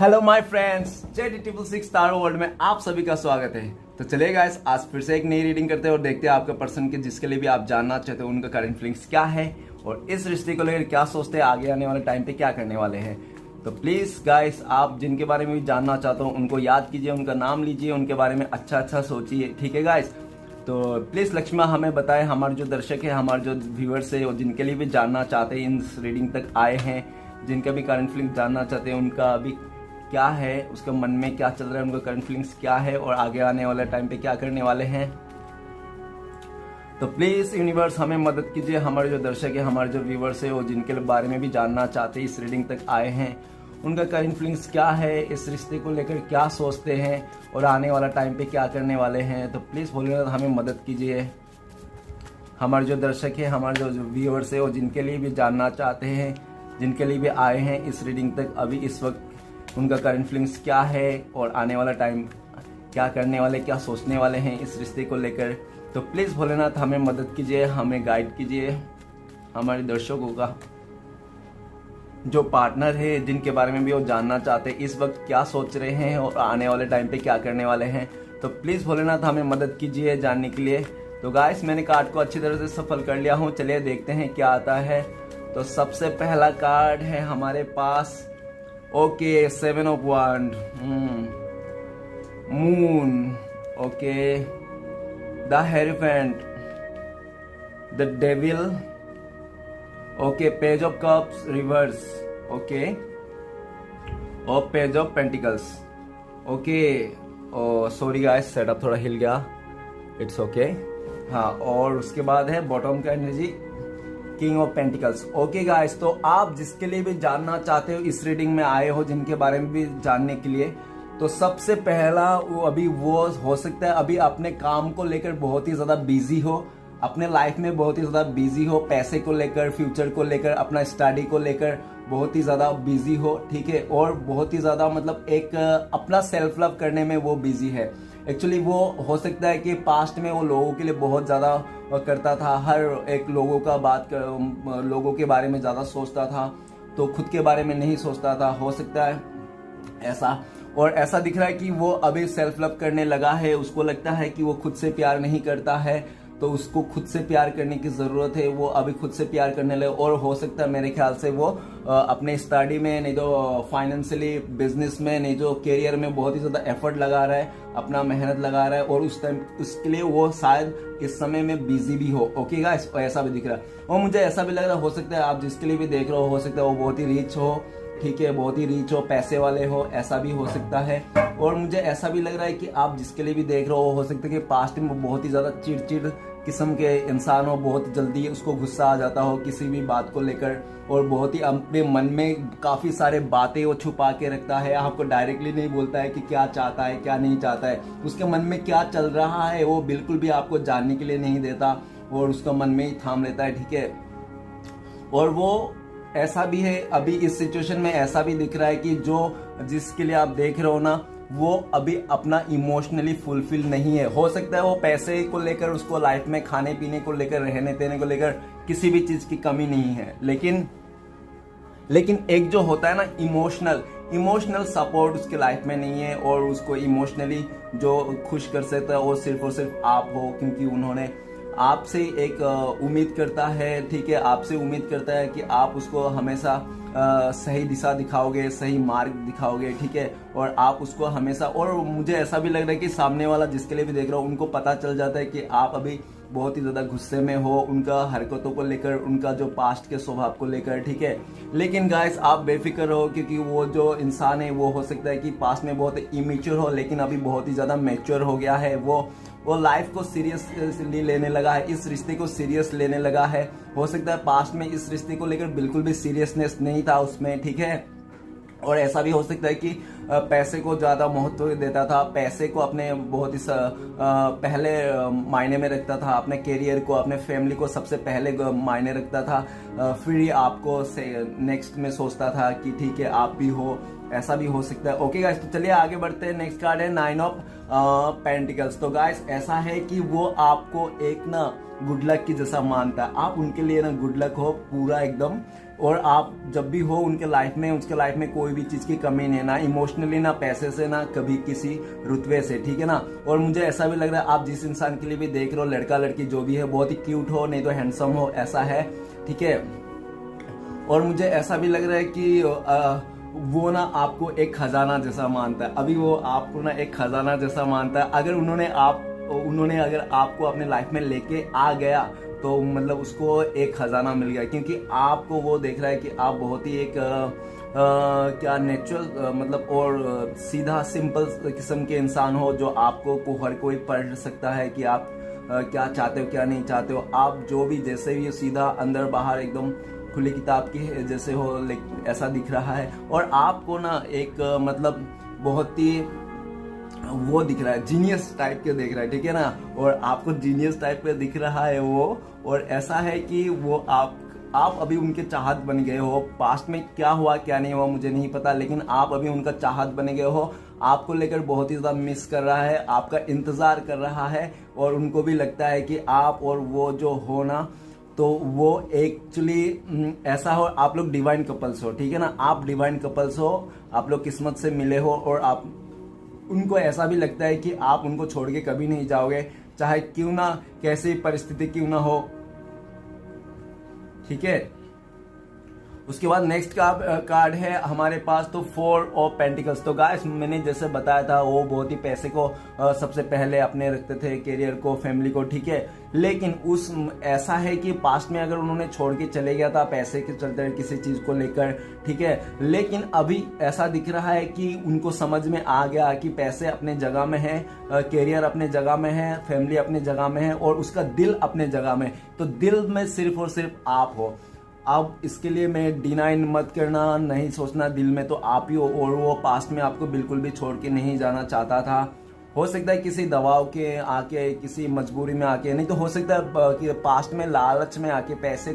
Hello my friends, JD666 star world में आप सभी का स्वागत है। तो चलिए गाइस, आज फिर से एक नई रीडिंग करते हैं और देखते हैं आपके पर्सन के जिसके लिए भी आप जानना चाहते हो उनका करंट फीलिंग्स क्या है और इस रिश्ते को लेकर क्या सोचते हैं, आगे आने वाले टाइम पे क्या करने वाले हैं। तो प्लीज गाइस, आप जिनके बारे में भी जानना चाहते हो उनको याद कीजिए, उनका नाम लीजिए, उनके बारे में अच्छा अच्छा सोचिए, ठीक है गाइस। तो प्लीज लक्ष्मा हमें बताएं, हमारे जो दर्शक है, हमारे जो व्यूअर्स है और जिनके लिए भी जानना चाहते हैं, इस रीडिंग तक आए हैं, जिनका भी करंट फीलिंग जानना चाहते हैं, उनका अभी क्या है, उसके मन में क्या चल रहा है, उनका करंट फीलिंग्स क्या है और आगे आने वाले टाइम पे क्या करने वाले हैं। तो प्लीज यूनिवर्स हमें मदद कीजिए, हमारे जो दर्शक है, हमारे जो व्यूअर्स है और जिनके बारे में भी जानना चाहते हैं, इस रीडिंग तक आए हैं, उनका करंट फीलिंग्स क्या है, इस रिश्ते को लेकर क्या सोचते हैं और आने वाला टाइम पे क्या करने वाले हैं। तो प्लीज भोलेनाथ हमें मदद कीजिए, हमारे जो दर्शक है, हमारे जो व्यूअर्स है और जिनके लिए भी जानना चाहते हैं, जिनके लिए भी आए हैं इस रीडिंग तक, अभी इस वक्त उनका करंट फीलिंग्स क्या है और आने वाला टाइम क्या करने वाले, क्या सोचने वाले हैं इस रिश्ते को लेकर। तो प्लीज़ भोलेनाथ हमें मदद कीजिए, हमें गाइड कीजिए, हमारे दर्शकों का जो पार्टनर है, जिनके बारे में भी वो जानना चाहते हैं, इस वक्त क्या सोच रहे हैं और आने वाले टाइम पे क्या करने वाले हैं। तो प्लीज़ भोलेनाथ हमें मदद कीजिए जानने के लिए। तो गाइस, मैंने कार्ड को अच्छी तरह से सफल कर लिया हूँ, चलिए देखते हैं क्या आता है। तो सबसे पहला कार्ड है हमारे पास, okay, 7 of wand, moon, okay, the hierophant, the devil, okay, page of cups reverse, okay, और page of pentacles, okay. Sorry guys, setup थोड़ा हिल गया, इट्स ओके। हाँ, और उसके बाद है बॉटम का energy, king of pentacles. Okay guys, तो आप जिसके लिए भी जानना चाहते हो, इस रीडिंग में आए हो, जिनके बारे में भी जानने के लिए, तो सबसे पहला वो हो सकता है अभी अपने काम को लेकर बहुत ही ज्यादा बिजी हो, अपने लाइफ में बहुत ही ज्यादा बिजी हो, पैसे को लेकर, फ्यूचर को लेकर, अपना स्टडी को लेकर बहुत ही ज्यादा बिजी हो, ठीक है, और बहुत ही ज्यादा मतलब एक अपना सेल्फ लव करने में वो बिजी है। एक्चुअली वो हो सकता है कि पास्ट में वो लोगों के लिए बहुत ज़्यादा करता था, हर एक लोगों के बारे में ज़्यादा सोचता था, तो खुद के बारे में नहीं सोचता था, हो सकता है ऐसा। और ऐसा दिख रहा है कि वो अभी सेल्फ लव करने लगा है, उसको लगता है कि वो खुद से प्यार नहीं करता है, तो उसको खुद से प्यार करने की ज़रूरत है, वो अभी खुद से प्यार करने लगे। और हो सकता है मेरे ख्याल से वो अपने स्टडी में, नहीं तो फाइनेंशियली, बिजनेस में, नहीं तो करियर में बहुत ही ज़्यादा एफर्ट लगा रहा है, अपना मेहनत लगा रहा है, और उस टाइम उसके लिए वो शायद इस समय में बिजी भी हो। ओके गाइस, ऐसा भी दिख रहा है। और मुझे ऐसा भी लग रहा हो सकता है आप जिसके लिए भी देख रहे हो सकता है वो बहुत ही रिच हो, ठीक है, बहुत ही रिच हो, पैसे वाले हो, ऐसा भी हो सकता है। और मुझे ऐसा भी लग रहा है कि आप जिसके लिए भी देख रहे हो सकता है कि पास्ट में बहुत ही ज़्यादा चिड़चिड़ किस्म के इंसान हो, बहुत जल्दी उसको गुस्सा आ जाता हो किसी भी बात को लेकर, और बहुत ही अपने मन में काफ़ी सारे बातें वो छुपा के रखता है, आपको डायरेक्टली नहीं बोलता है कि क्या चाहता है क्या नहीं चाहता है, उसके मन में क्या चल रहा है वो बिल्कुल भी आपको जानने के लिए नहीं देता और उसका मन में ही थाम लेता है, ठीक है। और वो ऐसा भी है, अभी इस सिचुएशन में ऐसा भी दिख रहा है कि जो जिसके लिए आप देख रहे हो ना, वो अभी अपना इमोशनली फुलफिल नहीं है। हो सकता है वो पैसे को लेकर, उसको लाइफ में खाने पीने को लेकर, रहने देने को लेकर किसी भी चीज की कमी नहीं है, लेकिन एक जो होता है ना इमोशनल सपोर्ट उसके लाइफ में नहीं है, और उसको इमोशनली जो खुश कर सकता है वो सिर्फ और सिर्फ आप हो, क्योंकि उन्होंने आपसे एक उम्मीद करता है, ठीक है, आपसे उम्मीद करता है कि आप उसको हमेशा सही दिशा दिखाओगे, सही मार्ग दिखाओगे, ठीक है, और आप उसको हमेशा। और मुझे ऐसा भी लग रहा है कि सामने वाला जिसके लिए भी देख रहा हूँ उनको पता चल जाता है कि आप अभी बहुत ही ज़्यादा गुस्से में हो, उनका हरकतों को लेकर, उनका जो पास्ट के स्वभाव को लेकर, ठीक है। लेकिन गाइस, आप बेफिक्र रहो, क्योंकि वो जो इंसान है वो हो सकता है कि पास्ट में बहुत इमेच्योर हो, लेकिन अभी बहुत ही ज़्यादा मैच्योर हो गया है। वो लाइफ को सीरियसली लेने लगा है, इस रिश्ते को सीरियस लेने लगा है। हो सकता है पास्ट में इस रिश्ते को लेकर बिल्कुल भी सीरियसनेस नहीं था उसमें, ठीक है। और ऐसा भी हो सकता है कि पैसे को ज़्यादा महत्व देता था, पैसे को अपने बहुत ही पहले मायने में रखता था, अपने करियर को, अपने फैमिली को सबसे पहले मायने रखता था, फिर ही आपको नेक्स्ट में सोचता था कि ठीक है आप भी हो, ऐसा भी हो सकता है। ओके गाइस, तो चलिए आगे बढ़ते हैं। नेक्स्ट कार्ड है 9 ऑफ पेंटिकल्स। तो गाइस ऐसा है कि वो आपको एक ना गुड लक की जैसा मानता है, आप उनके लिए ना गुड लक हो पूरा एकदम, और आप जब भी हो उनके लाइफ में, उसके लाइफ में कोई भी चीज की कमी नहीं है, ना इमोशनली, ना पैसे से, ना कभी किसी रुतबे से, ठीक है ना। और मुझे ऐसा भी लग रहा है आप जिस इंसान के लिए भी देख रहे हो, लड़का लड़की जो भी है, बहुत ही क्यूट हो, नहीं तो हैंडसम हो, ऐसा है, ठीक है। और मुझे ऐसा भी लग रहा है कि वो ना आपको एक खजाना जैसा मानता है, अभी वो आपको ना एक खजाना जैसा मानता है। अगर उन्होंने अगर आपको अपने लाइफ में लेके आ गया तो मतलब उसको एक खजाना मिल गया, क्योंकि आपको वो देख रहा है कि आप बहुत ही एक क्या नेचुरल मतलब और सीधा सिंपल किस्म के इंसान हो, जो आपको हर कोई पढ़ सकता है कि आप क्या चाहते हो क्या नहीं चाहते हो। आप जो भी जैसे भी सीधा अंदर बाहर एकदम खुली किताब की जैसे हो, ऐसा दिख रहा है। और आपको ना एक मतलब बहुत ही वो दिख रहा है, जीनियस टाइप के दिख रहा है, ठीक है ना। और आपको जीनियस टाइप पे दिख रहा है वो, और ऐसा है कि वो आप अभी उनके चाहत बन गए हो। पास्ट में क्या हुआ क्या नहीं हुआ मुझे नहीं पता, लेकिन आप अभी उनका चाहत बन गए हो। आपको लेकर बहुत ही ज्यादा मिस कर रहा है, आपका इंतजार कर रहा है, और उनको भी लगता है कि आप और वो जो हो ना, तो वो एक्चुअली ऐसा हो, आप लोग डिवाइन कपल्स हो, ठीक है ना। आप डिवाइन कपल्स हो, आप लोग किस्मत से मिले हो, और आप उनको ऐसा भी लगता है कि आप उनको छोड़ के कभी नहीं जाओगे, चाहे क्यों ना कैसी परिस्थिति क्यों ना हो, ठीक है। उसके बाद नेक्स्ट कार्ड है हमारे पास तो 4 ऑफ पेंटिकल्स। तो गाइस मैंने जैसे बताया था वो बहुत ही पैसे को सबसे पहले अपने रखते थे, करियर को, फैमिली को, ठीक है। लेकिन उस ऐसा है कि पास्ट में अगर उन्होंने छोड़ के चले गया था पैसे के चलते किसी चीज को लेकर, ठीक है। लेकिन अभी ऐसा दिख रहा है कि उनको समझ में आ गया कि पैसे अपने जगह में है, करियर अपने जगह में है, फैमिली अपने जगह में है, और उसका दिल अपने जगह में। तो दिल में सिर्फ और सिर्फ आप हो। अब इसके लिए मैं डिनाइन मत करना, नहीं सोचना दिल में तो आप ही हो, और वो पास्ट में आपको बिल्कुल भी छोड़ के नहीं जाना चाहता था। हो सकता है किसी दबाव के आके, किसी मजबूरी में आके, नहीं तो हो सकता है कि पास्ट में लालच में आके, पैसे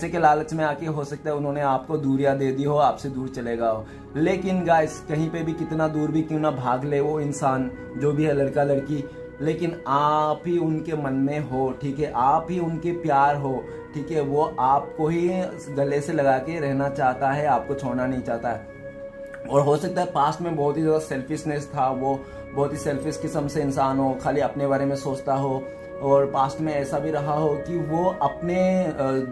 के लालच में आके हो सकता है उन्होंने आपको दूरियां दे दी हो, आपसे दूर चलेगा हो। लेकिन गाइस कहीं पे भी कितना दूर भी क्यों ना भाग ले वो इंसान, जो भी है, लड़का लड़की, लेकिन आप ही उनके मन में हो, ठीक है। आप ही उनके प्यार हो, ठीक है। वो आपको ही गले से लगा के रहना चाहता है, आपको छोड़ना नहीं चाहता है। और हो सकता है पास्ट में बहुत ही ज्यादा सेल्फिशनेस था, वो बहुत ही सेल्फिश किस्म से इंसान हो, खाली अपने बारे में सोचता हो। और पास्ट में ऐसा भी रहा हो कि वो अपने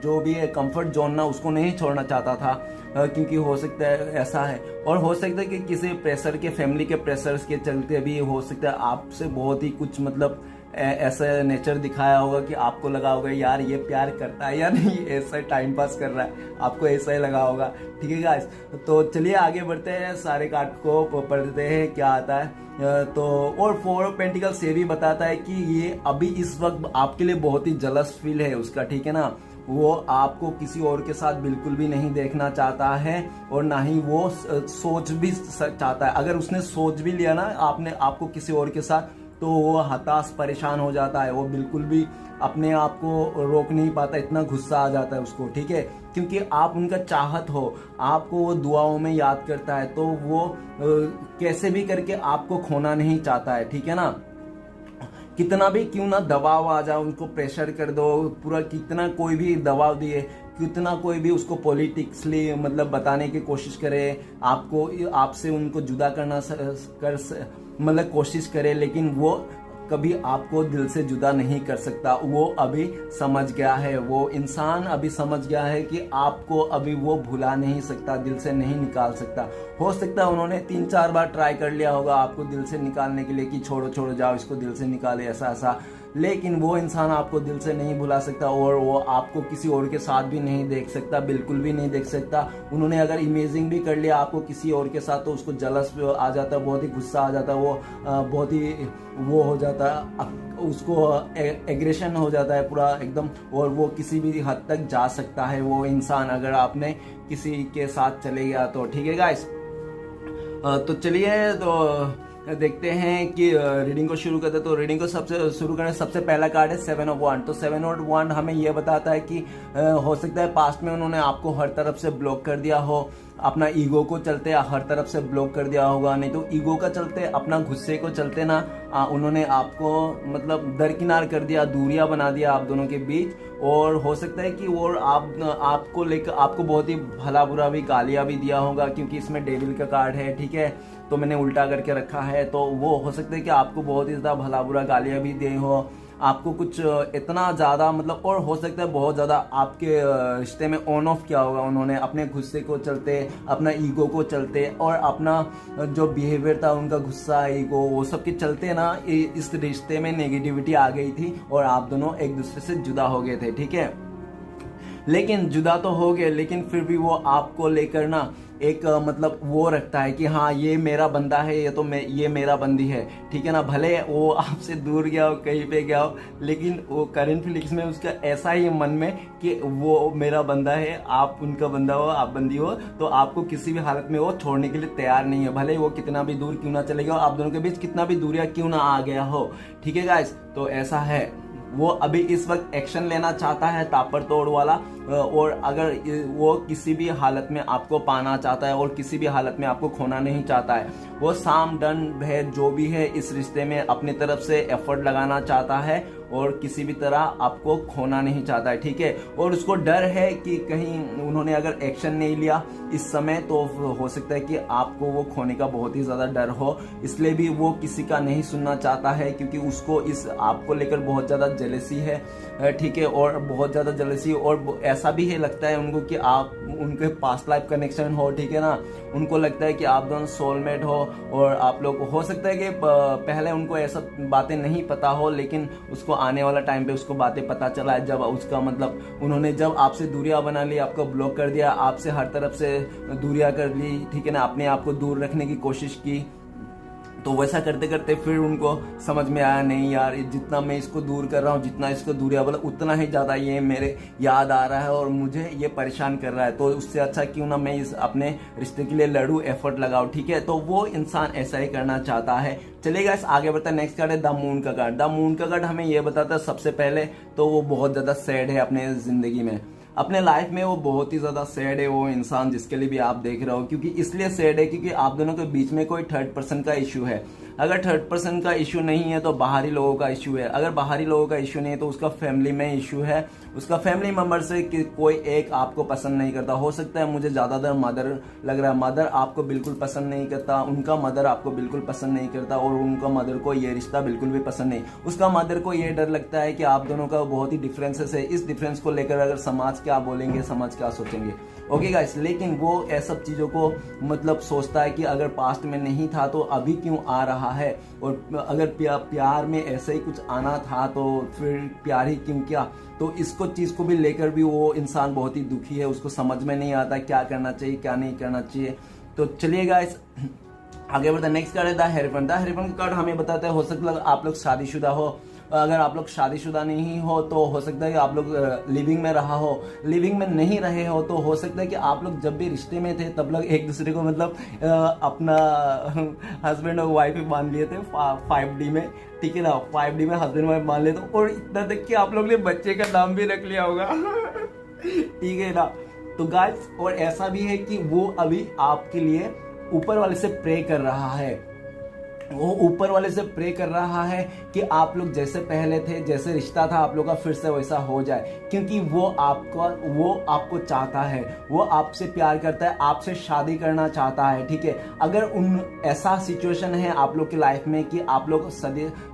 जो भी है कंफर्ट जोन ना, उसको नहीं छोड़ना चाहता था, क्योंकि हो सकता है ऐसा है। और हो सकता है कि किसी प्रेशर के, फैमिली के प्रेशर्स के चलते भी हो सकता है आपसे बहुत ही कुछ मतलब ऐसा नेचर दिखाया होगा कि आपको लगा होगा यार ये प्यार करता है या नहीं, ऐसा टाइम पास कर रहा है, आपको ऐसा ही लगा होगा, ठीक है गाइस। तो चलिए आगे बढ़ते हैं, सारे कार्ड को पढ़ते हैं क्या आता है। तो और 4 ऑफ पेंटिकल्स ये भी बताता है कि ये अभी इस वक्त आपके लिए बहुत ही जलस फील है उसका, ठीक है ना। वो आपको किसी और के साथ बिल्कुल भी नहीं देखना चाहता है, और ना ही वो सोच भी चाहता है। अगर उसने सोच भी लिया ना आपको किसी और के साथ, तो वो हताश परेशान हो जाता है, वो बिल्कुल भी अपने आप को रोक नहीं पाता, इतना गुस्सा आ जाता है उसको, ठीक है। क्योंकि आप उनका चाहत हो, आपको वो दुआओं में याद करता है, तो वो कैसे भी करके आपको खोना नहीं चाहता है, ठीक है ना। कितना भी क्यों ना दबाव आ जाए, उनको प्रेशर कर दो पूरा, कितना कोई भी दबाव दिए, कितना कोई भी उसको पॉलिटिक्सली मतलब बताने की कोशिश करे, आपसे उनको जुदा करना मतलब कोशिश करे, लेकिन वो कभी आपको दिल से जुदा नहीं कर सकता। वो अभी समझ गया है, वो इंसान अभी समझ गया है कि आपको अभी वो भुला नहीं सकता, दिल से नहीं निकाल सकता। हो सकता है उन्होंने 3-4 बार ट्राई कर लिया होगा आपको दिल से निकालने के लिए कि छोड़ो छोड़ो जाओ इसको, दिल से निकाले ऐसा ऐसा, लेकिन वो इंसान आपको दिल से नहीं भुला सकता, और वो आपको किसी और के साथ भी नहीं देख सकता, बिल्कुल भी नहीं देख सकता। उन्होंने अगर इमेजिंग भी कर लिया आपको किसी और के साथ, तो उसको जलस आ जाता, बहुत ही गुस्सा आ जाता, वो बहुत ही वो हो जाता, उसको एग्रेशन हो जाता है पूरा एकदम, और वो किसी भी हद तक जा सकता है वो इंसान, अगर आपने किसी के साथ चले गया तो, ठीक है गाइस। तो चलिए तो देखते हैं कि रीडिंग को शुरू करते हैं। तो रीडिंग को शुरू करने सबसे पहला कार्ड है 7 ऑफ वांड। तो 7 ऑफ वांड हमें यह बताता है कि हो सकता है पास्ट में उन्होंने आपको हर तरफ से ब्लॉक कर दिया हो, अपना ईगो को चलते हर तरफ से ब्लॉक कर दिया होगा, नहीं तो ईगो का चलते अपना गुस्से को चलते ना उन्होंने आपको मतलब दरकिनार कर दिया, दूरियां बना दिया आप दोनों के बीच। और हो सकता है कि वो आपको लेकर आपको बहुत ही भला बुरा भी गालियां भी दिया होगा, क्योंकि इसमें डेविल का कार्ड है, ठीक है, तो मैंने उल्टा करके रखा है। तो वो हो सकता है कि आपको बहुत ही ज्यादा भला बुरा गालियां भी दी हो, आपको कुछ इतना ज्यादा मतलब, और हो सकता है बहुत ज्यादा आपके रिश्ते में ऑन ऑफ किया होगा उन्होंने, अपने गुस्से को चलते, अपना ईगो को चलते, और अपना जो बिहेवियर था उनका गुस्सा ईगो वो सब के चलते ना इस रिश्ते में नेगेटिविटी आ गई थी और आप दोनों एक दूसरे से जुदा हो गए थे, ठीक है। लेकिन जुदा तो हो गए, लेकिन फिर भी वो आपको लेकर ना एक मतलब वो रखता है कि हाँ ये मेरा बंदा है, ये तो ये मेरा बंदी है, ठीक है ना। भले वो आपसे दूर गया हो, कहीं पे गया हो, लेकिन वो करण फिलिक्स में उसका ऐसा ही मन में कि वो मेरा बंदा है, आप उनका बंदा हो, आप बंदी हो, तो आपको किसी भी हालत में वो छोड़ने के लिए तैयार नहीं है, भले वो कितना भी दूर क्यों ना चले गया, आप दोनों के बीच कितना भी दूरियां क्यों ना आ गया हो, ठीक है गाइस। तो ऐसा है, वो अभी इस वक्त एक्शन लेना चाहता है ताबड़तोड़ वाला, और अगर वो किसी भी हालत में आपको पाना चाहता है और किसी भी हालत में आपको खोना नहीं चाहता है, वो साम डन है जो भी है इस रिश्ते में अपनी तरफ से एफर्ट लगाना चाहता है और किसी भी तरह आपको खोना नहीं चाहता है, ठीक है। और उसको डर है कि कहीं उन्होंने अगर एक्शन नहीं लिया इस समय तो हो सकता है कि आपको वो खोने का बहुत ही ज्यादा डर हो, इसलिए भी वो किसी का नहीं सुनना चाहता है, क्योंकि उसको इस आपको लेकर बहुत ज्यादा जेलसी है, ठीक है, और बहुत ज्यादा जेलसी, और ऐसा भी है लगता है उनको कि आप उनके पास्ट लाइफ कनेक्शन हो, ठीक है ना। उनको लगता है कि आप दोनों सोलमेट हो, और आप लोग हो सकता है कि पहले उनको ऐसा बातें नहीं पता हो, लेकिन उसको आने वाला टाइम पे उसको बातें पता चला है, जब उसका मतलब उन्होंने जब आपसे दूरियां बना ली, आपको ब्लॉक कर दिया, आपसे हर तरफ से दूरियां कर ली, ठीक है ना, अपने आप को दूर रखने की कोशिश की। तो वैसा करते करते फिर उनको समझ में आया, नहीं यार जितना मैं इसको दूर कर रहा हूँ, जितना इसको दूरियां बोला, उतना ही ज्यादा ये मेरे याद आ रहा है और मुझे ये परेशान कर रहा है, तो उससे अच्छा क्यों ना मैं इस अपने रिश्ते के लिए लड़ूं, एफर्ट लगाऊं, ठीक है। तो वो इंसान ऐसा ही करना चाहता है। चलिएगा इस आगे बढ़ता है। नेक्स्ट कार्ड है द मून का कार्ड। द मून का कार्ड हमें ये बताता है सबसे पहले तो वो बहुत ज्यादा सैड है अपने जिंदगी में, अपने लाइफ में वो बहुत ही ज्यादा सैड है वो इंसान जिसके लिए भी आप देख रहे हो। क्योंकि इसलिए सैड है क्योंकि आप दोनों के बीच में कोई थर्ड पर्सन का इश्यू है। अगर थर्ड पर्सन का इश्यू नहीं है तो बाहरी लोगों का इश्यू है। अगर बाहरी लोगों का इश्यू नहीं है तो उसका फैमिली में इश्यू है, उसका फैमिली मेंबर से कि कोई एक आपको पसंद नहीं करता। हो सकता है, मुझे ज्यादातर मदर लग रहा है, मदर आपको बिल्कुल पसंद नहीं करता, उनका मदर आपको बिल्कुल पसंद नहीं करता, और उनका मदर को ये रिश्ता बिल्कुल भी पसंद नहीं। उसका मदर को ये डर लगता है कि आप दोनों का बहुत ही डिफरेंसेस है, इस डिफरेंस को लेकर अगर समाज क्या बोलेंगे, समाज क्या सोचेंगे, ओके गाइस। लेकिन वो ऐसा चीजों को मतलब सोचता है कि अगर पास्ट में नहीं था तो अभी क्यों आ रहा है, और अगर प्यार में ऐसे ही कुछ आना था तो फिर प्यार ही क्यों किया। तो इसको चीज को भी लेकर भी वो इंसान बहुत ही दुखी है, उसको समझ में नहीं आता क्या करना चाहिए क्या नहीं करना चाहिए। तो चलिए गाइस आगे बढ़ते हैं। नेक्स्ट कार्ड है द हेरेफेंट। द हेरेफेंट का कार्ड हमें बताता है हो सकता है आप लोग शादीशुदा हो। अगर आप लोग शादीशुदा नहीं हो तो हो सकता है कि आप लोग लिविंग में रहा हो। लिविंग में नहीं रहे हो तो हो सकता है कि आप लोग जब भी रिश्ते में थे तब लोग एक दूसरे को मतलब अपना हस्बैंड और वाइफ मान लिए थे 5D में, ठीक है ना। 5D में हस्बैंड वाइफ मान लिए थे, और इतना तक कि आप लोग ने बच्चे का नाम भी रख लिया होगा ठीक है ना। तो गाइस और ऐसा भी है कि वो अभी आपके लिए ऊपर वाले से प्रे कर रहा है, वो ऊपर वाले से प्रे कर रहा है कि आप लोग जैसे पहले थे, जैसे रिश्ता था आप लोग का फिर से वैसा हो जाए। क्योंकि वो आपको चाहता है, वो आपसे प्यार करता है, आपसे शादी करना चाहता है, ठीक है। अगर ऐसा सिचुएशन है आप लोग की लाइफ में कि आप लोग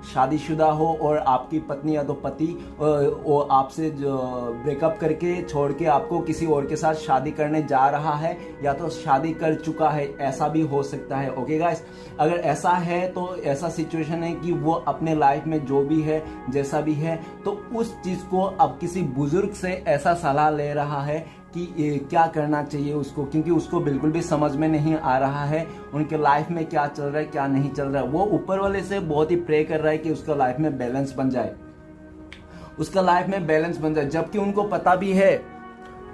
शादीशुदा हो और आपकी पत्नी या तो पति वो आपसे ब्रेकअप करके छोड़ के आपको किसी और के साथ शादी करने जा रहा है, या तो शादी कर चुका है, ऐसा भी हो सकता है, ओके गाइस। अगर ऐसा है तो ऐसा सिचुएशन है कि वो अपने लाइफ में जो भी है जैसा भी है तो उस चीज को अब किसी बुजुर्ग से ऐसा सलाह ले रहा है कि क्या करना चाहिए उसको, क्योंकि उसको बिल्कुल भी समझ में नहीं आ रहा है उनके लाइफ में क्या चल रहा है क्या नहीं चल रहा है। वो ऊपर वाले से बहुत ही प्रे कर रहा है कि उसका लाइफ में बैलेंस बन जाए, उसका लाइफ में बैलेंस बन जाए। जबकि उनको पता भी है,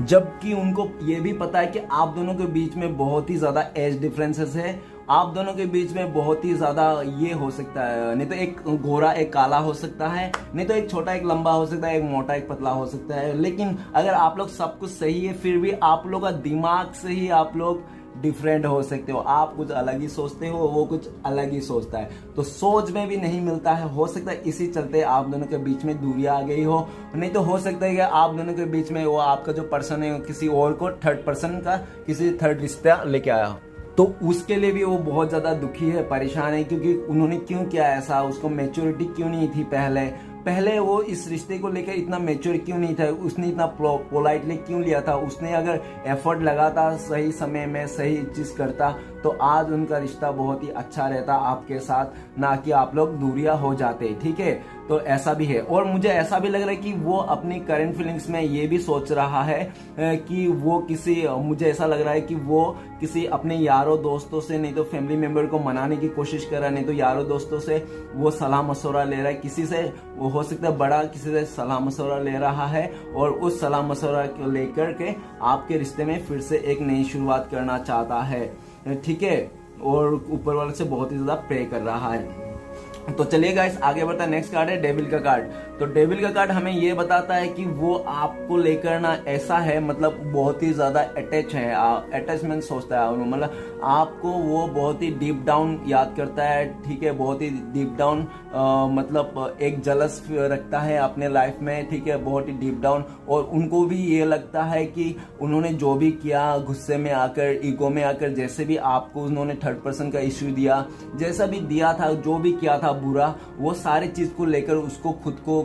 जबकि उनको ये भी पता है कि आप दोनों के बीच में बहुत ही ज्यादा एज डिफरेंसेस है, आप दोनों के बीच में बहुत ही ज्यादा ये हो सकता है, नहीं तो एक गोरा एक काला हो सकता है, नहीं तो एक छोटा एक लंबा हो सकता है, एक मोटा एक पतला हो सकता है। लेकिन अगर आप लोग सब कुछ सही है फिर भी आप लोग का दिमाग से ही आप लोग डिफरेंट हो सकते हो। आप कुछ अलग ही सोचते हो, वो कुछ अलग ही सोचता है, तो सोच में भी नहीं मिलता है। हो सकता है इसी चलते आप दोनों के बीच में दूरियां आ गई हो, नहीं तो हो सकता है कि आप दोनों के बीच में वो आपका जो पर्सन है किसी और को, थर्ड पर्सन का किसी थर्ड रिश्ता लेके आया हो। तो उसके लिए भी वो बहुत ज्यादा दुखी है, परेशान है, क्योंकि उन्होंने क्यों किया ऐसा, उसको मैच्योरिटी क्यों नहीं थी पहले वो इस रिश्ते को लेकर इतना मैच्योर क्यों नहीं था, उसने इतना पोलाइटली क्यों लिया था। उसने अगर एफर्ट लगाता, सही समय में सही चीज करता, तो आज उनका रिश्ता बहुत ही अच्छा रहता आपके साथ, ना कि आप लोग दूरियां हो जाते। ठीक है, तो ऐसा भी है। और मुझे ऐसा भी लग रहा है कि वो अपनी करंट फीलिंग्स में ये भी सोच रहा है कि वो मुझे ऐसा लग रहा है कि वो किसी अपने यारों दोस्तों से, नहीं तो फैमिली मेंबर को मनाने की कोशिश कर रहा है, नहीं तो यारों दोस्तों से वो सलाह मशवरा ले रहा है, किसी से, वो हो सकता है बड़ा किसी से सलाह मशवरा ले रहा है, और उस सलाह मशवरा को लेकर के आपके रिश्ते में फिर से एक नई शुरुआत करना चाहता है। ठीक है, और ऊपर वाले से बहुत ही ज्यादा प्रे कर रहा है। तो चलिए गाइस, आगे बढ़ता है। नेक्स्ट कार्ड है डेविल का कार्ड। तो डेविल का कार्ड हमें ये बताता है कि वो आपको लेकर ना ऐसा है, मतलब बहुत ही ज्यादा अटैच है, अटैचमेंट सोचता है, मतलब आपको वो बहुत ही डीप डाउन याद करता है। ठीक है, बहुत ही डीप डाउन, मतलब एक जलस रखता है अपने लाइफ में। ठीक है, बहुत ही डीप डाउन। और उनको भी ये लगता है कि उन्होंने जो भी किया, गुस्से में आकर, ईगो में आकर, जैसे भी आपको उन्होंने थर्ड पर्सन का इश्यू दिया, जैसा भी दिया था, जो भी किया था बुरा, वो सारी चीज को लेकर उसको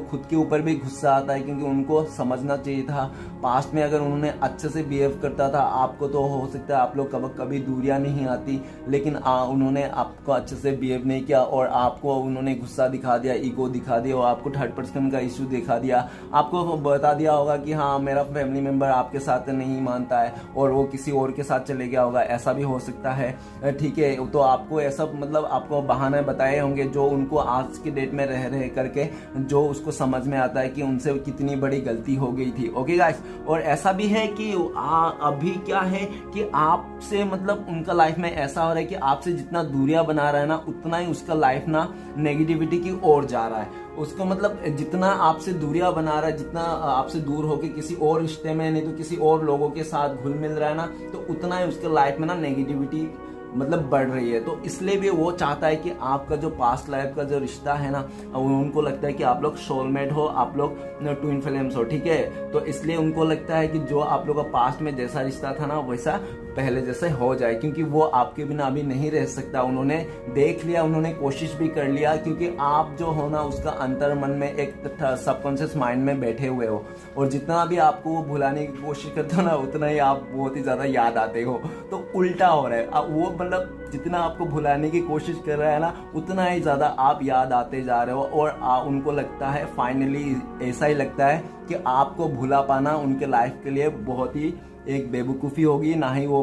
खुद के ऊपर भी गुस्सा आता है, क्योंकि उनको समझना चाहिए था पास्ट में अगर उन्होंने अच्छे से बिहेव करता था आपको, तो हो सकता है आप लोग कभी दूरियां नहीं आती। लेकिन उन्होंने आपको अच्छे से बिहेव नहीं किया, और आपको उन्होंने गुस्सा दिखा दिया, ईगो दिखा दिया, और आपको थर्ड पर्सन का इश्यू दिखा दिया, आपको बता दिया होगा कि हाँ मेरा फैमिली मेंबर आपके साथ नहीं मानता है, और वो किसी और के साथ चले गया होगा, ऐसा भी हो सकता है। ठीक है, तो आपको ऐसा, मतलब आपको बहाने बताए होंगे जो उनको आज की डेट में रह करके जो उसको समझ में आता है कि उनसे कितनी बड़ी गलती हो गई थी। ओके गाइस, और ऐसा भी है कि अभी क्या है कि आपसे, मतलब उनका लाइफ में ऐसा हो रहा है कि आपसे जितना दूरियां बना रहा है ना, उतना ही उसका लाइफ ना नेगेटिविटी की ओर जा रहा है। उसको मतलब जितना आपसे दूरियां बना रहा है, जितना आपसे दूर होके किसी और रिश्ते में, नहीं तो किसी और लोगों के साथ घुल मिल रहा है ना, तो उतना ही उसके लाइफ में ना नेगेटिविटी मतलब बढ़ रही है। तो इसलिए भी वो चाहता है कि आपका जो पास्ट लाइफ का जो रिश्ता है ना, उनको लगता है कि आप लोग सोलमेट हो, आप लोग ट्विन फ्लेम्स हो। ठीक है, तो इसलिए उनको लगता है कि जो आप लोग का पास्ट में जैसा रिश्ता था ना, वैसा पहले जैसे हो जाए, क्योंकि वो आपके बिना अभी नहीं रह सकता। उन्होंने देख लिया, उन्होंने कोशिश भी कर लिया, क्योंकि आप जो हो ना, उसका अंतर मन में एक सबकॉन्शियस माइंड में बैठे हुए हो, और जितना भी आपको वो भुलाने की कोशिश करते हो ना, उतना ही आप बहुत ही ज्यादा याद आते हो। तो उल्टा हो रहा है, वो मतलब जितना आपको भुलाने की कोशिश कर रहा है ना, उतना ही ज्यादा आप याद आते जा रहे हो। और उनको लगता है, फाइनली ऐसा ही लगता है कि आपको भुला पाना उनके लाइफ के लिए बहुत ही एक बेवकूफ़ी होगी, ना ही वो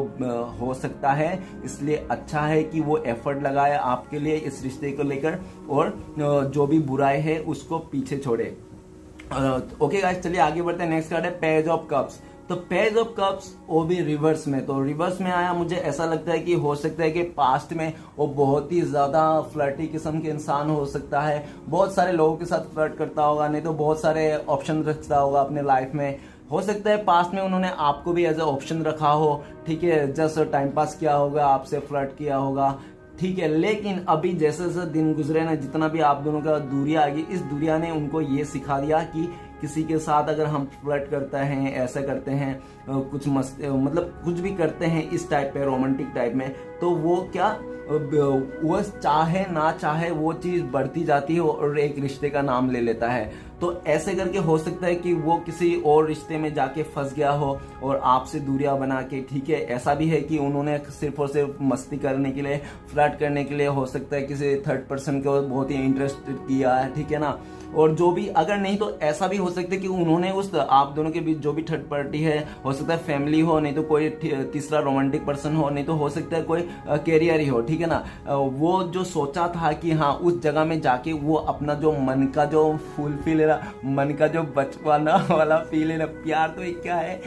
हो सकता है। इसलिए अच्छा है कि वो एफर्ट लगाए आपके लिए इस रिश्ते को लेकर, और जो भी बुराई है उसको पीछे छोड़े। ओके गाइस, चलिए आगे बढ़ते हैं। नेक्स्ट कार्ड है पेज ऑफ कप्स। तो पेज ऑफ कप्स वो भी रिवर्स में, तो रिवर्स में आया, मुझे ऐसा लगता है कि हो सकता है कि पास्ट में वो बहुत ही ज्यादा फ्लर्टी किस्म के इंसान हो सकता है, बहुत सारे लोगों के साथ फ्लर्ट करता होगा, नहीं तो बहुत सारे ऑप्शन रखता होगा अपने लाइफ में। हो सकता है पास्ट में उन्होंने आपको भी एज ए ऑप्शन रखा हो। ठीक है, जस्ट टाइम पास किया होगा, आपसे फ्लर्ट किया होगा। ठीक है, लेकिन अभी जैसे जैसे दिन गुजरे ना, जितना भी आप दोनों का दूरियां आ गई, इस दूरिया ने उनको ये सिखा दिया कि किसी के साथ अगर हम फ्लर्ट करते हैं, ऐसा करते हैं, कुछ मस्त, मतलब कुछ भी करते हैं इस टाइप पे, रोमांटिक टाइप में, तो वो क्या, वो चाहे ना चाहे वो चीज बढ़ती जाती है और एक रिश्ते का नाम ले लेता है। तो ऐसे करके हो सकता है कि वो किसी और रिश्ते में जाके फंस गया हो और आपसे दूरियां बना के। ठीक है, ऐसा भी है कि उन्होंने सिर्फ और सिर्फ मस्ती करने के लिए, फ्लर्ट करने के लिए, हो सकता है किसी थर्ड पर्सन को बहुत ही इंटरेस्टेड किया है। ठीक है ना, और जो भी, अगर नहीं तो ऐसा भी हो सकता है कि उन्होंने उस आप दोनों के बीच जो भी थर्ड पार्टी है, हो सकता है फैमिली हो, नहीं तो कोई तीसरा रोमांटिक पर्सन हो, नहीं तो हो सकता है कोई कैरियर ही हो। ठीक है ना, वो जो सोचा था कि हाँ उस जगह में जाके वो अपना जो मन का जो फुल फील है ना, मन का जो बचपना वाला फील है ना, प्यार तो एक क्या है,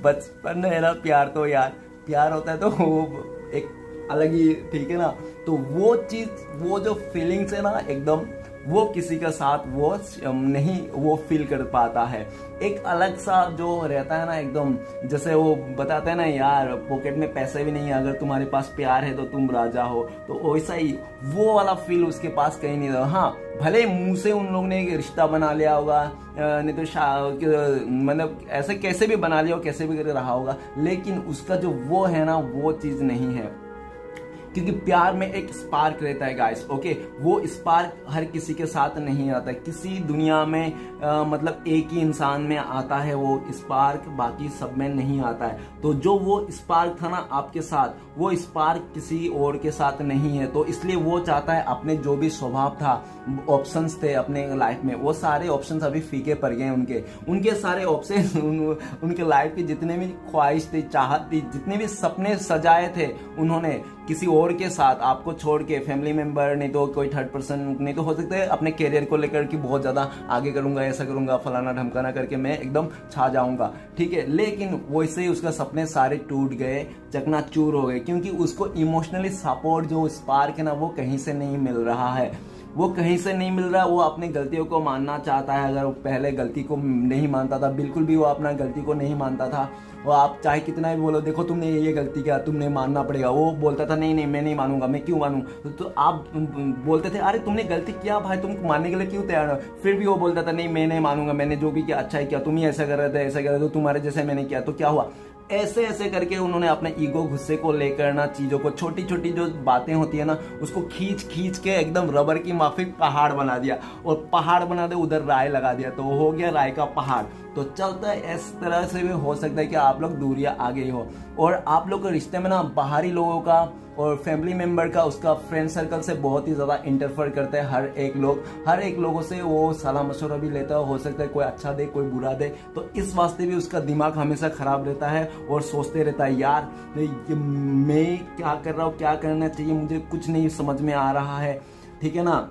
बचपन है ना, प्यार तो यार प्यार होता है तो वो एक अलग ही। ठीक है ना, तो वो चीज, वो जो फीलिंग्स है ना, एकदम वो किसी का साथ वो नहीं वो फील कर पाता है। एक अलग सा जो रहता है ना, एकदम जैसे वो बताते हैं ना यार, पॉकेट में पैसे भी नहीं है, अगर तुम्हारे पास प्यार है तो तुम राजा हो, तो वैसा ही वो वाला फील उसके पास कहीं नहीं था। हाँ, भले मुंह से उन लोगों ने एक रिश्ता बना लिया होगा, नहीं तो मतलब ऐसे कैसे भी बना लिया हो, कैसे भी कर रहा होगा, लेकिन उसका जो वो है ना, वो चीज नहीं है। क्योंकि प्यार में एक स्पार्क रहता है गाइस, ओके। वो स्पार्क हर किसी के साथ नहीं आता है, किसी दुनिया में मतलब एक ही इंसान में आता है वो स्पार्क, बाकी सब में नहीं आता है। तो जो वो स्पार्क था ना आपके साथ, वो स्पार्क किसी और के साथ नहीं है। तो इसलिए वो चाहता है अपने जो भी स्वभाव था, ऑप्शंस थे अपने लाइफ में, वो सारे ऑप्शंस अभी फीके पड़ गए उनके सारे ऑप्शन उनके लाइफ की जितने भी ख्वाहिश थी, चाहत थी, जितने भी सपने सजाए थे उन्होंने किसी और के साथ, आपको छोड़ के, फैमिली मेंबर, नहीं तो कोई थर्ड पर्सन, नहीं तो हो सकता है अपने कैरियर को लेकर कि बहुत ज्यादा आगे करूंगा, ऐसा करूंगा, फलाना ढमकाना करके मैं एकदम छा जाऊंगा, ठीक है। लेकिन वैसे ही उसका सपने सारे टूट गए, चकनाचूर हो गए, क्योंकि उसको इमोशनली सपोर्ट, जो स्पार्क है ना, वो कहीं से नहीं मिल रहा है। वो कहीं से नहीं मिल रहा। वो अपनी गलतियों को मानना चाहता है। अगर वो पहले गलती को नहीं मानता था, बिल्कुल भी वो अपना गलती को नहीं मानता था, वो आप चाहे कितना भी बोलो, देखो तुमने ये गलती किया, तुमने मानना पड़ेगा, वो बोलता था नहीं नहीं मैं नहीं मानूंगा, मैं क्यों मानूं। तो आप बोलते थे अरे तुमने गलती किया भाई, तुम मानने के लिए क्यों तैयार हो, फिर भी वो बोलता था नहीं मैं नहीं मानूंगा, मैंने जो भी किया अच्छा ही किया, तुम ही ऐसा कर रहे थे, ऐसा कर रहे थे, तुम्हारे जैसे मैंने किया तो क्या हुआ। ऐसे ऐसे करके उन्होंने अपने ईगो, गुस्से को लेकर ना, चीजों को, छोटी छोटी जो बातें होती है ना, उसको खींच खींच के एकदम रबर की माफिक पहाड़ बना दिया, और पहाड़ बना दे उधर राय लगा दिया, तो हो गया राय का पहाड़। तो चलता है इस तरह से भी हो सकता है कि आप लोग दूरियां आ गई हो, और आप लोग के रिश्ते में ना बाहरी लोगों का और फैमिली मेंबर का, उसका फ्रेंड सर्कल से बहुत ही ज्यादा इंटरफेयर करता है। हर एक लोगों से वो सलाह मशवरा भी लेता है, हो सकता है कोई अच्छा दे कोई बुरा दे, तो इस वास्ते भी उसका दिमाग हमेशा खराब रहता है और सोचते रहता है यार मैं क्या कर रहा हूँ, क्या करना चाहिए, मुझे कुछ नहीं समझ में आ रहा है, ठीक है ना।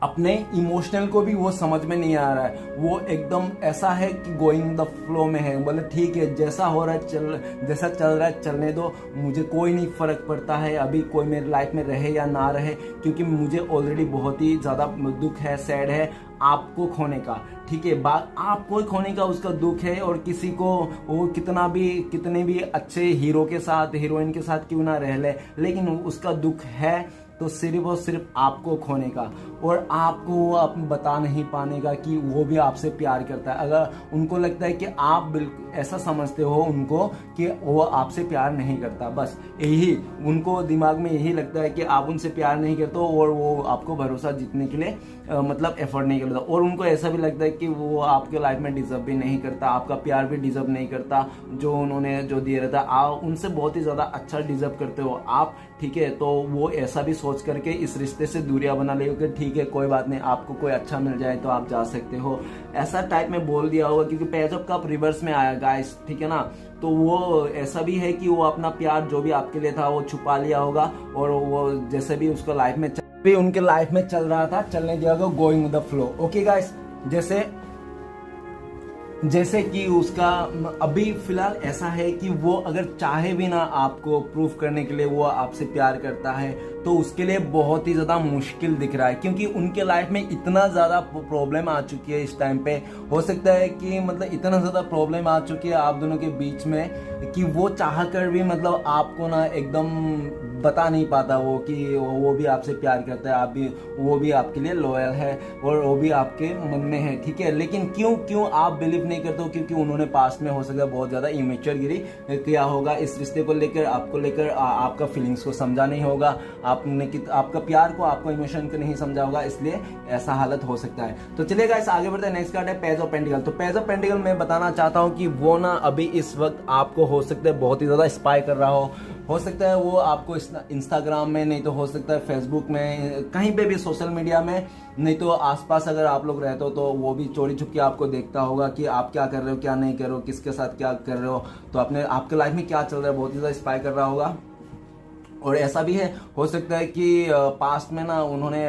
अपने इमोशनल को भी वो समझ में नहीं आ रहा है, वो एकदम ऐसा है कि गोइंग द फ्लो में है, बोले ठीक है जैसा हो रहा है जैसा चल रहा है चलने दो, मुझे कोई नहीं फर्क पड़ता है अभी कोई मेरी लाइफ में रहे या ना रहे, क्योंकि मुझे ऑलरेडी बहुत ही ज्यादा दुख है, सैड है आपको खोने का, ठीक है। आपको खोने का उसका दुख है, और किसी को वो कितने भी अच्छे हीरो के साथ, हीरोइन के साथ क्यों ना रह ले, लेकिन उसका दुख है तो सिर्फ और सिर्फ आपको खोने का, और आपको वो आप बता नहीं पाने का कि वो भी आपसे प्यार करता है। अगर उनको लगता है कि आप बिल्कुल ऐसा समझते हो उनको कि वो आपसे प्यार नहीं करता, बस यही उनको दिमाग में यही लगता है कि आप उनसे प्यार नहीं करते हो, और वो आपको भरोसा जीतने के लिए मतलब एफर्ट नहीं करता, और उनको ऐसा भी लगता है कि वो आपके लाइफ में डिजर्व भी नहीं करता, आपका प्यार भी डिजर्व नहीं करता, जो उन्होंने जो दिया रहता आप उनसे बहुत ही ज्यादा अच्छा डिजर्व करते हो आप, ठीक है। तो वो ऐसा भी सोच करके इस रिश्ते से दूरियां बना ले कि ठीक है कोई बात नहीं, आपको कोई अच्छा मिल जाए तो आप जा सकते हो, ऐसा टाइप में बोल दिया होगा, क्योंकि पेज ऑफ कप रिवर्स में आया गाइस, ठीक है ना। तो वो ऐसा भी है कि वो अपना प्यार जो भी आपके लिए था वो छुपा लिया होगा, और वो जैसे भी उसको लाइफ में भी उनके लाइफ में चल रहा था चलने दिया होगा, going with the flow, okay guys. जैसे कि उसका अभी फिलहाल ऐसा है कि वो अगर चाहे भी ना आपको प्रूफ करने के लिए वो आपसे प्यार करता है, तो उसके लिए बहुत ही ज्यादा मुश्किल दिख रहा है, क्योंकि उनके लाइफ में इतना ज्यादा प्रॉब्लम आ चुकी है इस टाइम पे। हो सकता है कि मतलब इतना ज्यादा प्रॉब्लम आ चुकी है आप दोनों के बीच में कि वो चाह कर भी मतलब आपको ना एकदम बता नहीं पाता वो कि वो भी आपसे प्यार करता है, आप भी, वो भी आपके लिए लॉयल है, और वो भी आपके मन में है, ठीक है। लेकिन क्यों आप बिलीव नहीं करते हो, क्योंकि उन्होंने पास्ट में हो सकता है बहुत ज्यादा इमेच्योरगिरी किया होगा इस रिश्ते को लेकर, आपको लेकर आपका फीलिंग्स को समझा नहीं होगा, आपका प्यार को, आपको इमोशन को नहीं समझा होगा, इसलिए ऐसा हालत हो सकता है। तो चलिए गाइस आगे बढ़ते हैं। नेक्स्ट कार्ड है पेज ऑफ पेंटिकल। तो पेज ऑफ पेंटिकल मैं बताना चाहता हूँ कि वो ना अभी इस वक्त आपको हो सकता है बहुत ही ज्यादा स्पाई कर रहा हो सकता है वो आपको इंस्टाग्राम में, नहीं तो हो सकता है फेसबुक में, कहीं पे भी सोशल मीडिया में, नहीं तो आसपास अगर आप लोग रहते हो तो वो भी चोरी छुपके आपको देखता होगा कि आप क्या कर रहे हो, क्या नहीं कर रहे हो, किसके साथ क्या कर रहे हो, तो अपने आपके लाइफ में क्या चल रहा है, बहुत ही ज्यादा स्पाई कर रहा होगा। और ऐसा भी है, हो सकता है कि पास्ट में ना उन्होंने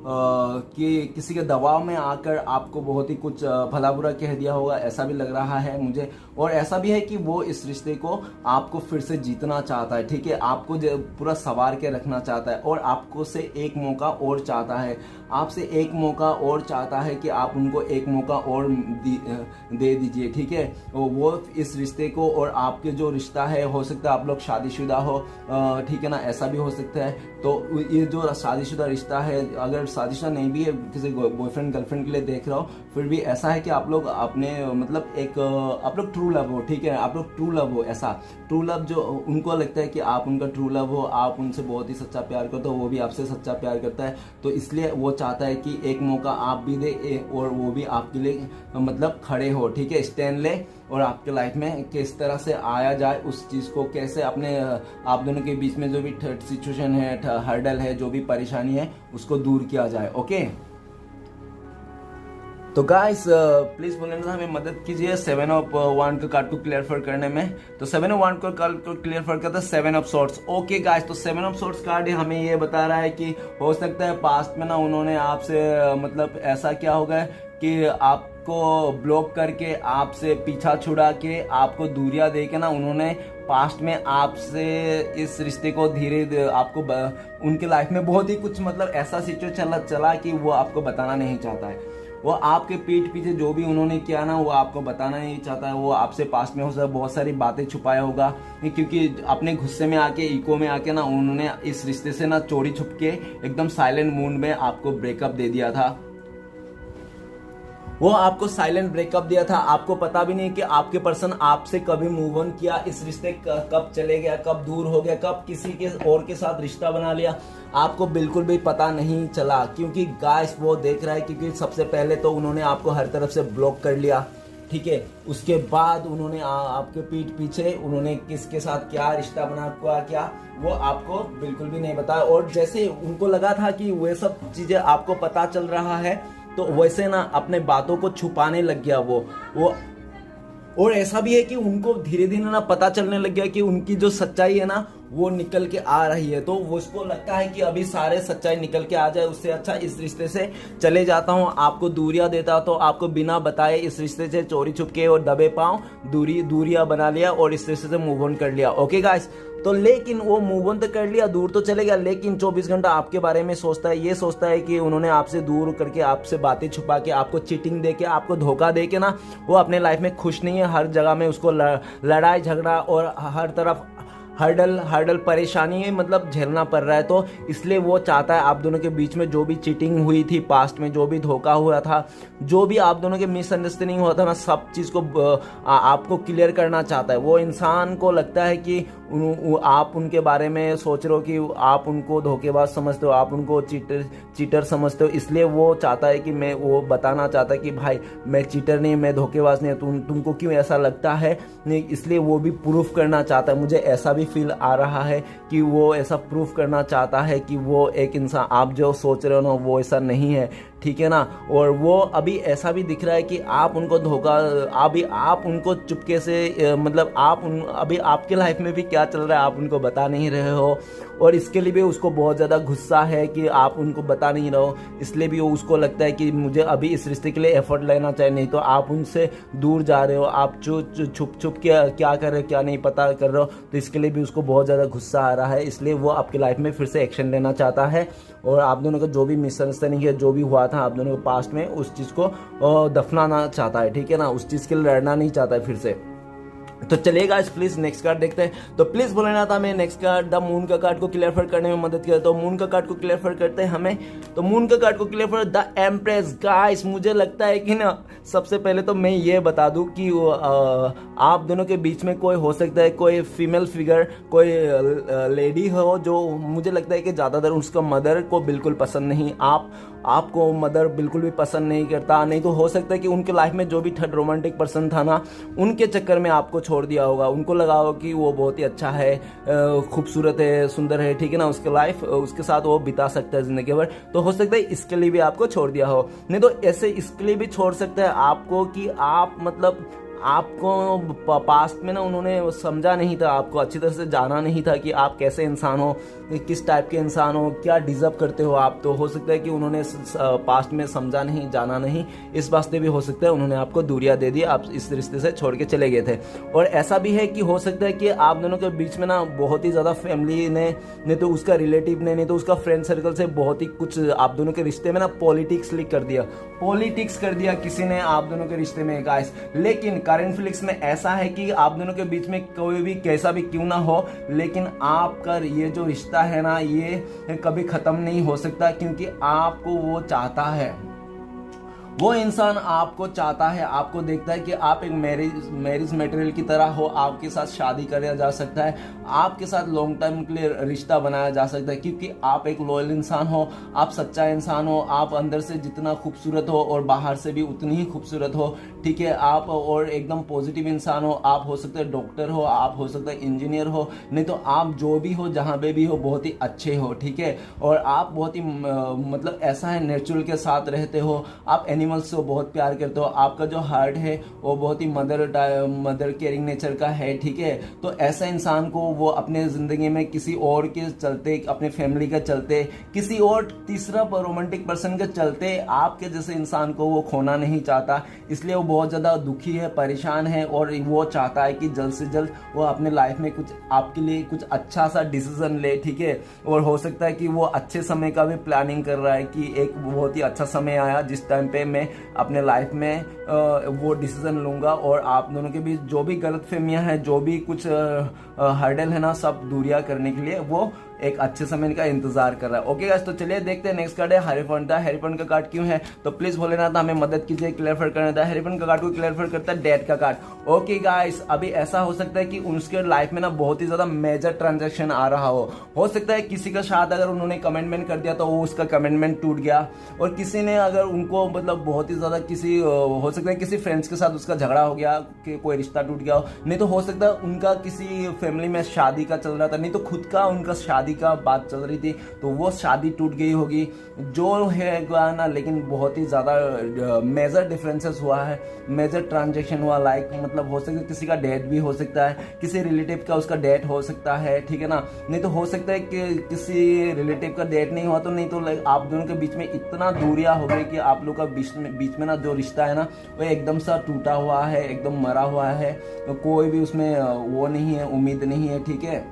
कि किसी के दबाव में आकर आपको बहुत ही कुछ भला बुरा कह दिया होगा, ऐसा भी लग रहा है मुझे। और ऐसा भी है कि वो इस रिश्ते को आपको फिर से जीतना चाहता है, ठीक है, आपको पूरा संवार के रखना चाहता है और आपको से एक मौका और चाहता है, आपसे एक मौका और चाहता है कि आप उनको एक मौका और दे दीजिए, ठीक है। वो इस रिश्ते को और आपके जो रिश्ता है, हो सकता है आप लोग शादीशुदा हो, ठीक है ना, ऐसा भी हो सकता है। तो ये जो शादीशुदा रिश्ता है, अगर शादीशुदा नहीं भी है, किसी बॉयफ्रेंड गर्लफ्रेंड के लिए देख रहा हो, फिर भी ऐसा है कि आप लोग अपने मतलब एक आप लोग ट्रू लव हो, ठीक है, आप लोग ट्रू लव हो, ऐसा ट्रू लव जो उनको लगता है कि आप उनका ट्रू लव हो, आप उनसे बहुत ही सच्चा प्यार करते हो, वो भी आपसे सच्चा प्यार करता है। तो इसलिए वो चाहता है कि एक मौका आप भी दे और वो भी आपके लिए मतलब खड़े हो, ठीक है, स्टैंड ले और आपके लाइफ में किस तरह से आया जाए, उस चीज़ को कैसे अपने आप दोनों के बीच में जो भी थर्ड सिचुएशन है, हर्डल है, जो भी परेशानी है, उसको दूर किया जाए। ओके, तो गाइस प्लीज बोलने में हमें मदद कीजिए 7 ऑफ वांड का कार्ड को क्लियर करने में। तो 7 ऑफ वांड को कार्ड को क्लियर करता है 7 ऑफ सोर्ट्स। ओके गाइस, तो 7 ऑफ सोर्ट्स कार्ड हमें ये बता रहा है कि हो सकता है पास्ट में ना उन्होंने आपसे मतलब ऐसा क्या होगा कि आपको ब्लॉक करके, आपसे पीछा छुड़ा के, आपको दूरियां दे के ना उन्होंने पास्ट में आपसे इस रिश्ते को धीरे आपको उनके लाइफ में बहुत ही कुछ मतलब ऐसा सिचुएशन चला कि वो आपको बताना नहीं चाहता है। वो आपके पीठ पीछे जो भी उन्होंने किया ना वो आपको बताना नहीं चाहता है। वो आपसे पास्ट में हो सकता है बहुत सारी बातें छुपाया होगा, क्योंकि अपने गुस्से में आके, इको में आके ना उन्होंने इस रिश्ते से ना चोरी छुप के एकदम साइलेंट मूड में आपको ब्रेकअप दे दिया था। वो आपको साइलेंट ब्रेकअप दिया था, आपको पता भी नहीं कि आपके पर्सन आपसे कभी मूव ऑन किया, इस रिश्ते कब चले गया, कब दूर हो गया, कब किसी के और के साथ रिश्ता बना लिया, आपको बिल्कुल भी पता नहीं चला। क्योंकि गाइस वो देख रहा है, क्योंकि सबसे पहले तो उन्होंने आपको हर तरफ से ब्लॉक कर लिया, ठीक है, उसके बाद उन्होंने आपके पीठ पीछे उन्होंने किसके साथ क्या रिश्ता बना क्या वो आपको बिल्कुल भी नहीं बताया। और जैसे उनको लगा था कि वे सब चीजें आपको पता चल रहा है, तो वैसे ना अपने बातों को छुपाने लग गया वो। और ऐसा भी है कि उनको धीरे धीरे ना पता चलने लग गया कि उनकी जो सच्चाई है ना वो निकल के आ रही है। तो वो उसको लगता है कि अभी सारे सच्चाई निकल के आ जाए, उससे अच्छा इस रिश्ते से चले जाता हूँ, आपको दूरियां देता तो आपको बिना बताए इस रिश्ते से चोरी छुपके और दबे पांव दूरियां बना लिया और इस रिश्ते से मूव ऑन कर लिया। ओके गाइस, तो लेकिन वो मूव ऑन तो कर लिया, दूर तो चले गया, लेकिन 24 घंटा आपके बारे में सोचता है, ये सोचता है कि उन्होंने आपसे दूर करके, आपसे बातें छुपा के, आपको चीटिंग दे के, आपको धोखा दे के ना वो अपने लाइफ में खुश नहीं है। हर जगह में उसको लड़ाई झगड़ा और हर तरफ हर्डल परेशानी मतलब झेलना पड़ रहा है। तो इसलिए वो चाहता है आप दोनों के बीच में जो भी चीटिंग हुई थी पास्ट में, जो भी धोखा हुआ था, जो भी आप दोनों के मिसअंडरस्टैंडिंग हुआ था ना, सब चीज़ को आपको क्लियर करना चाहता है। वो इंसान को लगता है कि आप उनके बारे में सोच रहे हो कि आप उनको धोखेबाज समझते हो, आप उनको चीटर समझते हो, इसलिए वो चाहता है कि मैं वो बताना चाहता है कि भाई मैं चीटर नहीं, मैं धोखेबाज नहीं, तुमको क्यों ऐसा लगता है, इसलिए वो भी प्रूफ करना चाहता है। मुझे ऐसा भी फील आ रहा है कि वो ऐसा प्रूफ करना चाहता है कि वो एक इंसान, आप जो सोच रहे हो ना वो ऐसा नहीं है, ठीक है ना। और वो अभी ऐसा भी दिख रहा है कि आप उनको धोखा, अभी आप उनको चुपके से मतलब अभी आपके लाइफ में भी क्या चल रहा है आप उनको बता नहीं रहे हो, और इसके लिए भी उसको बहुत ज़्यादा गुस्सा है कि आप उनको बता नहीं रहे हो। इसलिए भी उसको लगता है कि मुझे अभी इस रिश्ते के लिए एफर्ट लेना चाहिए, नहीं तो आप उनसे दूर जा रहे हो, आप छुप के क्या कर रहे हो क्या नहीं पता कर रहे हो। तो इसके लिए भी उसको बहुत ज़्यादा गुस्सा आ रहा है, इसलिए वो आपकी लाइफ में फिर से एक्शन लेना चाहता है और आप दोनों का जो भी मिसअंडरस्टैंडिंग है, जो भी हुआ था आप दोनों के पास्ट में, उस चीज़ को दफनाना चाहता है, ठीक है ना, उस चीज़ के लिए लड़ना नहीं चाहता है फिर से। तो चलिएगा आज प्लीज नेक्स्ट कार्ड देखते हैं। तो प्लीज बोलना था मैं नेक्स्ट कार्ड द मून का कार्ड को क्लियर करने में मदद किया। तो मून का कार्ड को क्लियर करते हैं हमें। तो मून का कार्ड को क्लियर द एम्प्रेस। गाइस मुझे लगता है कि ना सबसे पहले तो मैं ये बता दूं कि आप दोनों के बीच में कोई हो सकता है, कोई फीमेल फिगर, कोई लेडी हो जो मुझे लगता है कि ज़्यादातर उसका मदर को बिल्कुल पसंद नहीं, आपको मदर बिल्कुल भी पसंद नहीं करता। नहीं तो हो सकता है कि उनके लाइफ में जो भी थर्ड रोमांटिक पर्सन था ना, उनके चक्कर में आपको छोड़ दिया होगा। उनको लगा हो कि वो बहुत ही अच्छा है, खूबसूरत है, सुंदर है, ठीक है ना, उसके लाइफ उसके साथ वो बिता सकता है जिंदगी भर। तो हो सकता है इसके लिए भी आपको छोड़ दिया हो। नहीं तो ऐसे इसके लिए भी छोड़ सकता है आपको कि आप मतलब आपको पास्ट में ना उन्होंने समझा नहीं था, आपको अच्छी तरह से जाना नहीं था कि आप कैसे इंसान हो, किस टाइप के इंसान हो, क्या डिजर्व करते हो आप। तो हो सकता है कि उन्होंने पास्ट में समझा नहीं, जाना नहीं, इस वास्ते भी हो सकता है उन्होंने आपको दूरियां दे दी, आप इस रिश्ते से छोड़ के चले गए थे। और ऐसा भी है कि हो सकता है कि आप दोनों के बीच में ना बहुत ही ज़्यादा फैमिली ने, नहीं तो उसका रिलेटिव ने, नहीं तो उसका फ्रेंड सर्कल से बहुत ही कुछ आप दोनों के रिश्ते में ना पॉलिटिक्स कर दिया किसी ने आप दोनों के रिश्ते में गाइस। लेकिन करंट फिलिक्स में ऐसा है कि आप दोनों के बीच में कोई भी कैसा भी क्यों ना हो, लेकिन आपका ये जो रिश्ता है ना, ये कभी खत्म नहीं हो सकता, क्योंकि आपको वो चाहता है, वो इंसान आपको चाहता है, आपको देखता है कि आप एक मैरिज मटेरियल की तरह हो, आपके साथ शादी किया जा सकता है, आपके साथ लॉन्ग टाइम के लिए रिश्ता बनाया जा सकता है, क्योंकि आप एक लॉयल इंसान हो, आप सच्चा इंसान हो, आप अंदर से जितना खूबसूरत हो और बाहर से भी उतनी ही खूबसूरत हो, ठीक है। आप और एकदम पॉजिटिव इंसान हो, आप हो सकते हैं डॉक्टर हो, आप हो सकते हैं इंजीनियर हो, नहीं तो आप जो भी हो, जहाँ पे भी हो, बहुत ही अच्छे हो, ठीक है। और आप बहुत ही मतलब ऐसा है नेचुरल के साथ रहते हो, आप एनिमल्स को बहुत प्यार करते हो, आपका जो हार्ट है वो बहुत ही मदर केयरिंग नेचर का है, ठीक है। तो ऐसा इंसान को वो अपने जिंदगी में किसी और के चलते, अपने फैमिली के चलते, किसी और तीसरा रोमांटिक पर्सन के चलते आपके जैसे इंसान को वो खोना नहीं चाहता, इसलिए वो बहुत ज़्यादा दुखी है, परेशान है, और वो चाहता है कि जल्द से जल्द वो अपने लाइफ में कुछ आपके लिए कुछ अच्छा सा डिसीजन ले, ठीक है। और हो सकता है कि वो अच्छे समय का भी प्लानिंग कर रहा है कि एक बहुत ही अच्छा समय आया जिस टाइम पे मैं अपने लाइफ में वो डिसीजन लूंगा, और आप दोनों के बीच जो भी गलतफहमियां हैं, जो भी कुछ हर्डल है ना, सब दूरियां करने के लिए वो एक अच्छे समय का इंतजार कर रहा है। ओके गाइस, तो चलिए देखते हैं नेक्स्ट कार्ड है हैरीफोन का। हैरीफोन का कार्ड क्यों है, तो प्लीज भोलेनाथ हमें मदद कीजिए, क्लियर करने था। हैरीफोन का कार्ड को क्लियर करता है डेथ का कार्ड। ओके गाइस, अभी ऐसा हो सकता है कि उसके लाइफ में ना बहुत ही ज्यादा मेजर ट्रांजेक्शन आ रहा हो सकता है किसी का साथ अगर उन्होंने कमिटमेंट कर दिया तो वो उसका कमिटमेंट टूट गया, और किसी ने अगर उनको मतलब बहुत ही ज्यादा किसी हो सकता है किसी फ्रेंड्स के साथ उसका झगड़ा हो गया कि कोई रिश्ता टूट गया हो, नहीं तो हो सकता है उनका किसी फैमिली में शादी का चल रहा था, नहीं तो खुद का उनका शादी का बात चल रही थी, तो वो शादी टूट गई होगी जो है ना। लेकिन बहुत ही ज्यादा मेजर डिफरेंसेस हुआ है, मेजर ट्रांजेक्शन हुआ, लाइक मतलब हो सकता है किसी का डेथ भी हो सकता है, किसी रिलेटिव का उसका डेथ हो सकता है, ठीक है ना। नहीं तो हो सकता है कि किसी रिलेटिव का डेथ नहीं हुआ, तो नहीं तो आप दोनों के बीच में इतना दूरियां हो गई कि आप लोग का बीच में ना जो रिश्ता है ना वो एकदम सा टूटा हुआ है, एकदम मरा हुआ है, तो कोई भी उसमें वो नहीं है, उम्मीद नहीं है, ठीक है।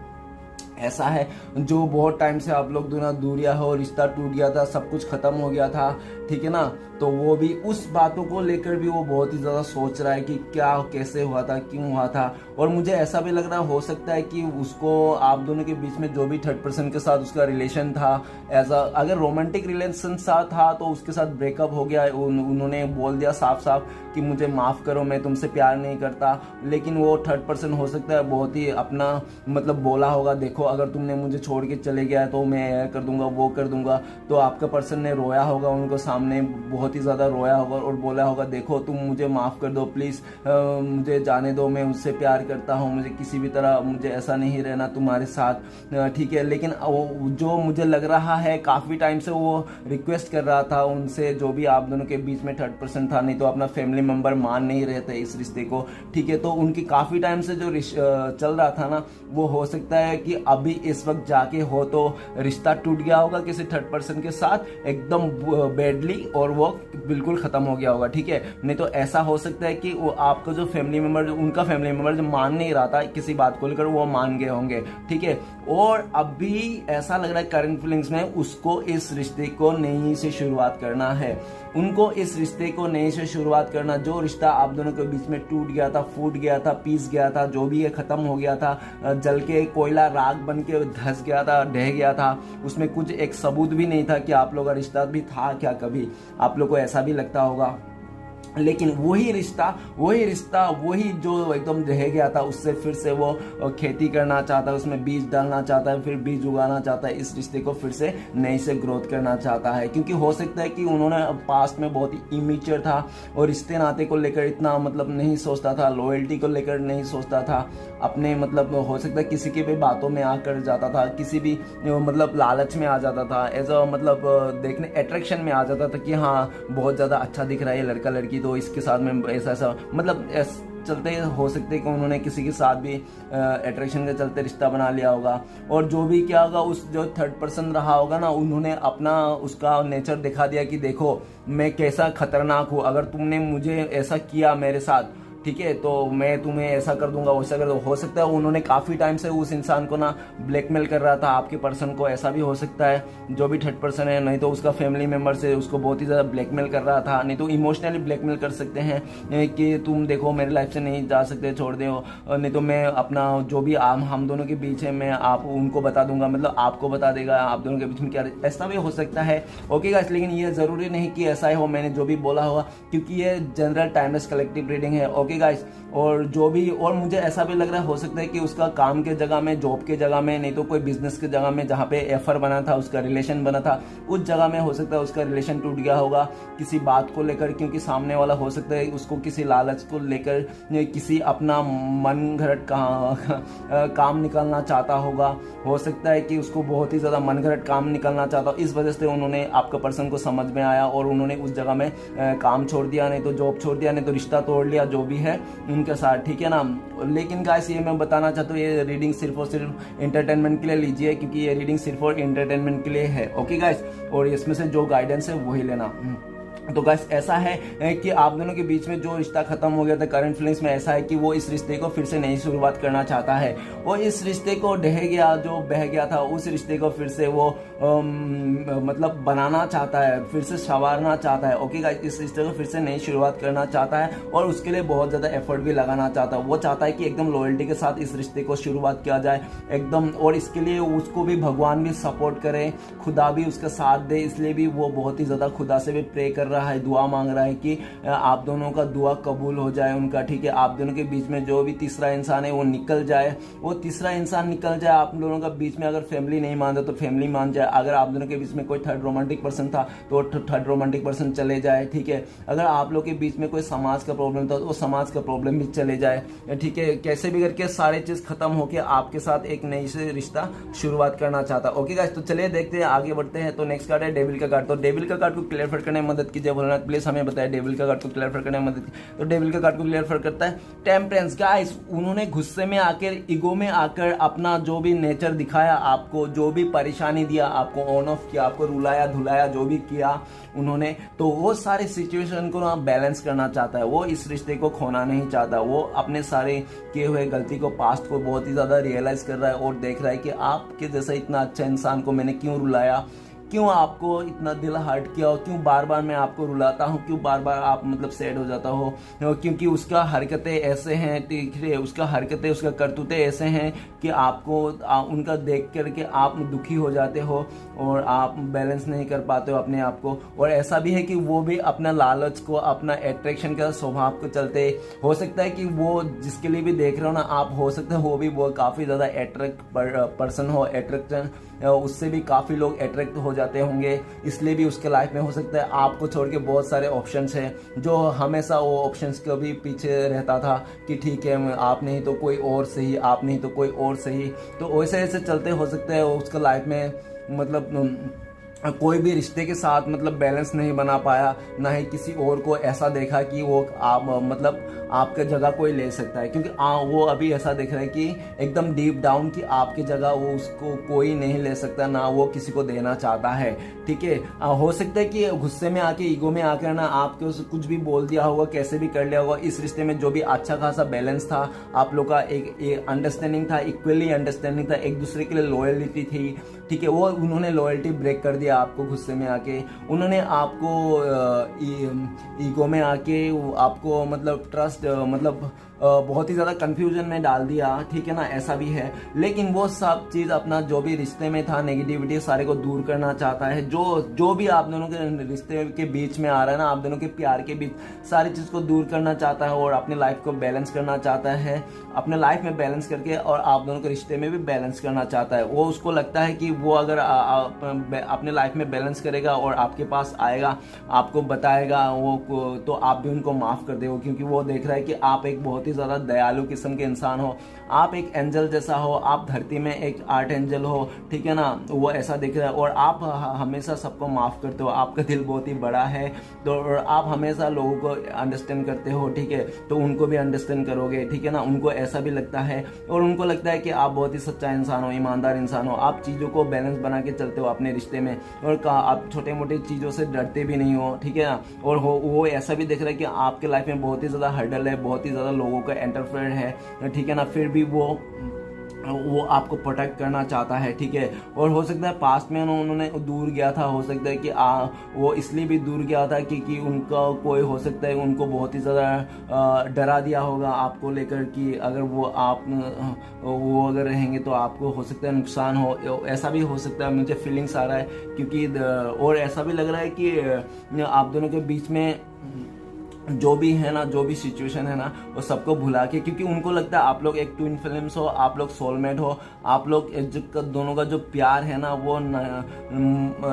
ऐसा है जो बहुत टाइम से आप लोग दोनों दूरिया हो, रिश्ता टूट गया था, सब कुछ खत्म हो गया था, ठीक है ना। तो वो भी उस बातों को लेकर भी वो बहुत ही ज़्यादा सोच रहा है कि क्या कैसे हुआ था, क्यों हुआ था। और मुझे ऐसा भी लग रहा हो सकता है कि उसको आप दोनों के बीच में जो भी थर्ड पर्सन के साथ उसका रिलेशन था, अगर रोमांटिक रिलेशन था तो उसके साथ ब्रेकअप हो गया, उन्होंने बोल दिया साफ साफ कि मुझे माफ़ करो, मैं तुमसे प्यार नहीं करता। लेकिन वो थर्ड पर्सन हो सकता है बहुत ही अपना मतलब बोला होगा, देखो अगर तुमने मुझे छोड़ के चले गया तो मैं यह कर दूंगा, वो कर दूंगा। तो आपका पर्सन ने रोया होगा उनको सामने, बहुत ही ज़्यादा रोया होगा और बोला होगा देखो तुम मुझे माफ़ कर दो प्लीज़, मुझे जाने दो, मैं उससे प्यार करता हूँ, मुझे किसी भी तरह मुझे ऐसा नहीं रहना तुम्हारे साथ, ठीक है। लेकिन जो मुझे लग रहा है काफ़ी टाइम से वो रिक्वेस्ट कर रहा था उनसे, जो भी आप दोनों के बीच में थर्ड पर्सन था, नहीं तो अपना फैमिली मेम्बर मान नहीं रहे थे इस रिश्ते को, ठीक है। तो उनकी काफ़ी टाइम से जो चल रहा था ना, वो हो सकता है कि अभी इस वक्त जाके हो तो रिश्ता टूट गया होगा किसी थर्ड पर्सन के साथ एकदम बैडली, और वो बिल्कुल खत्म हो गया होगा, ठीक है। नहीं तो ऐसा हो सकता है कि वो आपका जो फैमिली मेंबर, उनका फैमिली मेंबर जो मान नहीं रहा था किसी बात को लेकर, वो मान गए होंगे, ठीक है। और अभी ऐसा लग रहा है करंट फीलिंग्स में उसको इस रिश्ते को नई से शुरुआत करना है, उनको इस रिश्ते को नई से शुरुआत करना। जो रिश्ता आप दोनों के बीच में टूट गया था, फूट गया था, पीस गया था, जो भी है खत्म हो गया था, जल के कोयला राख बन के धस गया था, ढह गया था, उसमें कुछ एक सबूत भी नहीं था कि आप लोग का रिश्ता भी था क्या, कभी आप लोग को ऐसा भी लगता होगा। लेकिन वही रिश्ता वही जो एकदम रह गया था, उससे फिर से वो खेती करना चाहता है, उसमें बीज डालना चाहता है, फिर बीज उगाना चाहता है, इस रिश्ते को फिर से नई से ग्रोथ करना चाहता है। क्योंकि हो सकता है कि उन्होंने पास्ट में बहुत ही इमेच्योर था और रिश्ते नाते को लेकर इतना मतलब नहीं सोचता था, लॉयल्टी को लेकर नहीं सोचता था, अपने मतलब हो सकता है किसी की भी बातों में आकर जाता था, किसी भी मतलब लालच में आ जाता था, एज अ मतलब देखने अट्रैक्शन में आ जाता था कि हाँ बहुत ज़्यादा अच्छा दिख रहा है लड़का लड़की, तो इसके साथ में ऐसा मतलब चलते हो सकते हैं कि उन्होंने किसी के साथ भी अट्रैक्शन के चलते रिश्ता बना लिया होगा, और जो भी क्या होगा उस जो थर्ड पर्सन रहा होगा ना, उन्होंने अपना उसका नेचर दिखा दिया कि देखो मैं कैसा खतरनाक हूँ, अगर तुमने मुझे ऐसा किया मेरे साथ, ठीक है, तो मैं तुम्हें ऐसा कर दूंगा वैसा कर दूंगा। हो सकता है उन्होंने काफ़ी टाइम से उस इंसान को ना ब्लैकमेल कर रहा था, आपके पर्सन को, ऐसा भी हो सकता है जो भी थर्ड पर्सन है। नहीं तो उसका फैमिली मेम्बर से उसको बहुत ही ज़्यादा ब्लैकमेल कर रहा था, नहीं तो इमोशनली ब्लैकमेल कर सकते हैं कि तुम देखो मेरे लाइफ से नहीं जा सकते, छोड़ दो, नहीं तो मैं अपना जो भी हम दोनों के बीच है मैं आप उनको बता दूंगा, मतलब आपको बता देगा आप दोनों के बीच में क्या, ऐसा भी हो सकता है। ओके गाइस, लेकिन ये ज़रूरी नहीं कि ऐसा ही हो मैंने जो भी बोला होगा, क्योंकि ये जनरल टाइमलेस कलेक्टिव रीडिंग है। ओके गाइस, और जो भी, और मुझे ऐसा भी लग रहा है हो सकता है कि उसका काम के जगह में, जॉब के जगह में, नहीं तो कोई बिजनेस के जगह में जहाँ पे एफर बना था, उसका रिलेशन बना था, उस जगह में हो सकता है उसका रिलेशन टूट गया होगा किसी बात को लेकर, क्योंकि सामने वाला हो सकता है उसको किसी लालच को लेकर किसी अपना मन घड़त काम निकालना चाहता होगा। हो सकता है कि उसको बहुत ही ज़्यादा मन घड़त काम निकालना चाहता हो, इस वजह से उन्होंने आपका पर्सन को समझ में आया और उन्होंने उस जगह में काम छोड़ दिया, नहीं तो जॉब छोड़ दिया, नहीं तो रिश्ता तोड़ लिया, जो भी है उनके साथ, ठीक है ना। लेकिन गाइस ये मैं बताना चाहता हूँ, ये रीडिंग सिर्फ और सिर्फ एंटरटेनमेंट के लिए लीजिए, क्योंकि ये रीडिंग सिर्फ और एंटरटेनमेंट के लिए है। ओके गाइस, और इसमें से जो गाइडेंस है वही लेना। तो गाइस ऐसा है कि आप दोनों के बीच में जो रिश्ता खत्म हो गया था, करंट फीलिंग्स में ऐसा है कि वो इस रिश्ते को फिर से नई शुरुआत करना चाहता है। वो इस रिश्ते को ढह गया, जो बह गया था, उस रिश्ते को फिर से वो मतलब बनाना चाहता है, फिर से संवारना चाहता है। ओके गाइस, इस रिश्ते को फिर से नई शुरुआत करना चाहता है और उसके लिए बहुत ज़्यादा एफर्ट भी लगाना चाहता है। वो चाहता है कि एकदम लॉयल्टी के साथ इस रिश्ते को शुरुआत किया जाए एकदम, और इसके लिए उसको भी भगवान भी सपोर्ट करे, खुदा भी उसका साथ दे, इसलिए भी वो बहुत ही ज़्यादा खुदा से भी प्रे कर रहा है, दुआ मांग रहा है कि आप दोनों का दुआ कबूल हो जाए उनका, ठीक है। आप दोनों के बीच में जो भी तीसरा इंसान है वो निकल जाए, वो तीसरा इंसान निकल जाए आप दोनों का बीच में। अगर फैमिली नहीं मानता तो फैमिली मान जाए, अगर आप दोनों के बीच में कोई थर्ड रोमांटिक पर्सन था तो थर्ड रोमांटिक पर्सन चले जाए, ठीक है। अगर आप लोग के बीच में कोई समाज का प्रॉब्लम था तो वो समाज का प्रॉब्लम भी चले जाए, ठीक है। कैसे भी करके सारे चीज खत्म होके आपके साथ एक नई से रिश्ता शुरुआत करना चाहता। ओके गाइस, तो चलिए देखते हैं, आगे बढ़ते हैं। तो नेक्स्ट कार्ड है डेविल का कार्ड। तो डेविल का कार्ड को क्लियर करने में मदद कीजिए भोलेनाथ, प्लीज हमें बताया डेविल का कार्ड को क्लियर करने में मदद की। तो डेविल का कार्ड को क्लियर करता है टेम्परेंस। गाइस उन्होंने गुस्से में आकर, ईगो में आकर अपना जो भी नेचर दिखाया आपको, जो भी परेशानी दिया आपको, ऑन ऑफ किया, आपको रुलाया धुलाया, जो भी किया उन्होंने, तो वो सारे सिचुएशन को ना बैलेंस करना चाहता है। वो इस रिश्ते को खोना नहीं चाहता, वो अपने सारे किए हुए गलती को, पास्ट को बहुत ही ज्यादा रियलाइज कर रहा है और देख रहा है कि आपके जैसा इतना अच्छा इंसान को मैंने क्यों रुलाया, क्यों आपको इतना दिल हर्ट किया हो, क्यों बार बार मैं आपको रुलाता हूँ, क्यों बार बार आप मतलब सैड हो जाता हो, क्योंकि उसका हरकतें ऐसे हैं, ठीक है, उसका हरकतें, उसका करतूतें ऐसे हैं कि आपको उनका देख करके आप दुखी हो जाते हो और आप बैलेंस नहीं कर पाते हो अपने आप को। और ऐसा भी है कि वो भी अपना लालच को, अपना एट्रैक्शन का स्वभाव को चलते, हो सकता है कि वो जिसके लिए भी देख रहे हो ना आप, हो सकता है वो भी वो काफ़ी ज़्यादा एट्रैक्ट पर्सन हो, एट्रैक्शन, उससे भी काफ़ी लोग एट्रैक्ट हो जाते होंगे, इसलिए भी उसके लाइफ में हो सकता है आपको छोड़ के बहुत सारे ऑप्शंस हैं, जो हमेशा वो ऑप्शंस के भी पीछे रहता था कि ठीक है आप नहीं तो कोई और सही, आप नहीं तो कोई और सही। तो वैसे ऐसे चलते हो सकता है उसका लाइफ में मतलब कोई भी रिश्ते के साथ मतलब बैलेंस नहीं बना पाया, ना ही किसी और को ऐसा देखा कि वो आप मतलब आपके जगह कोई ले सकता है, क्योंकि वो अभी ऐसा देख रहा है कि एकदम डीप डाउन कि आपकी जगह वो उसको कोई नहीं ले सकता, ना वो किसी को देना चाहता है, ठीक है। हो सकता है कि गुस्से में आके, ईगो में आकर ना आपके कुछ भी बोल दिया होगा, कैसे भी कर लिया होगा। इस रिश्ते में जो भी अच्छा खासा बैलेंस था, आप लोग का एक अंडरस्टैंडिंग था, इक्वली अंडरस्टैंडिंग था, एक दूसरे के लिए लॉयल्टी थी, ठीक है, वो उन्होंने लॉयल्टी ब्रेक कर दिया आपको गुस्से में आके। उन्होंने आपको ईगो में आके आपको मतलब ट्रस्ट मतलब बहुत ही ज़्यादा कंफ्यूजन में डाल दिया, ठीक है ना, ऐसा भी है। लेकिन वो सब चीज़ अपना जो भी रिश्ते में था नेगेटिविटी सारे को दूर करना चाहता है, जो भी आप दोनों के रिश्ते के बीच में आ रहा है ना, आप दोनों के प्यार के बीच सारी चीज़ को दूर करना चाहता है और अपने लाइफ को बैलेंस करना चाहता है, अपने लाइफ में बैलेंस करके और आप दोनों के रिश्ते में भी बैलेंस करना चाहता है। वो उसको लगता है कि वो अगर अपने लाइफ में बैलेंस करेगा और आपके पास आएगा, आपको बताएगा वो, तो आप भी उनको माफ़ कर देगा, क्योंकि वो देख रहा है कि आप एक बहुत ही ज़्यादा दयालु किस्म के इंसान हो, आप एक एंजल जैसा हो, आप धरती में एक आर्ट एंजल हो, ठीक है ना, वो ऐसा दिख रहा है। और आप हमेशा सबको माफ़ करते हो, आपका दिल बहुत ही बड़ा है, तो आप हमेशा लोगों को अंडरस्टैंड करते हो, ठीक है, तो उनको भी अंडरस्टैंड करोगे, ठीक है ना। उनको ऐसा भी लगता है और उनको लगता है कि आप बहुत ही सच्चा इंसान हो, ईमानदार इंसान हो, आप चीज़ों को बैलेंस बना के चलते हो अपने रिश्ते में, और आप छोटे मोटे चीज़ों से डरते भी नहीं हो, ठीक है ना। और वो ऐसा भी देख रहा है कि आपके लाइफ में बहुत ही ज़्यादा हर्डल है, बहुत ही ज़्यादा लोगों का इंटरफेयर है, ठीक है ना, फिर भी वो आपको प्रोटेक्ट करना चाहता है, ठीक है। और हो सकता है पास्ट में उन्होंने दूर गया था, हो सकता है कि वो इसलिए भी दूर गया था क्योंकि उनका कोई, हो सकता है उनको बहुत ही ज़्यादा डरा दिया होगा आपको लेकर कि अगर वो अगर रहेंगे तो आपको हो सकता है नुकसान हो, ऐसा भी हो सकता है, मुझे फीलिंग्स आ रहा है, क्योंकि और ऐसा भी लग रहा है कि आप दोनों के बीच में जो भी है ना, जो भी सिचुएशन है ना, वो सबको भुला के, क्योंकि उनको लगता है आप लोग एक ट्विन फिल्म्स हो, आप लोग सोलमेट हो, आप लोग दोनों का जो प्यार है ना वो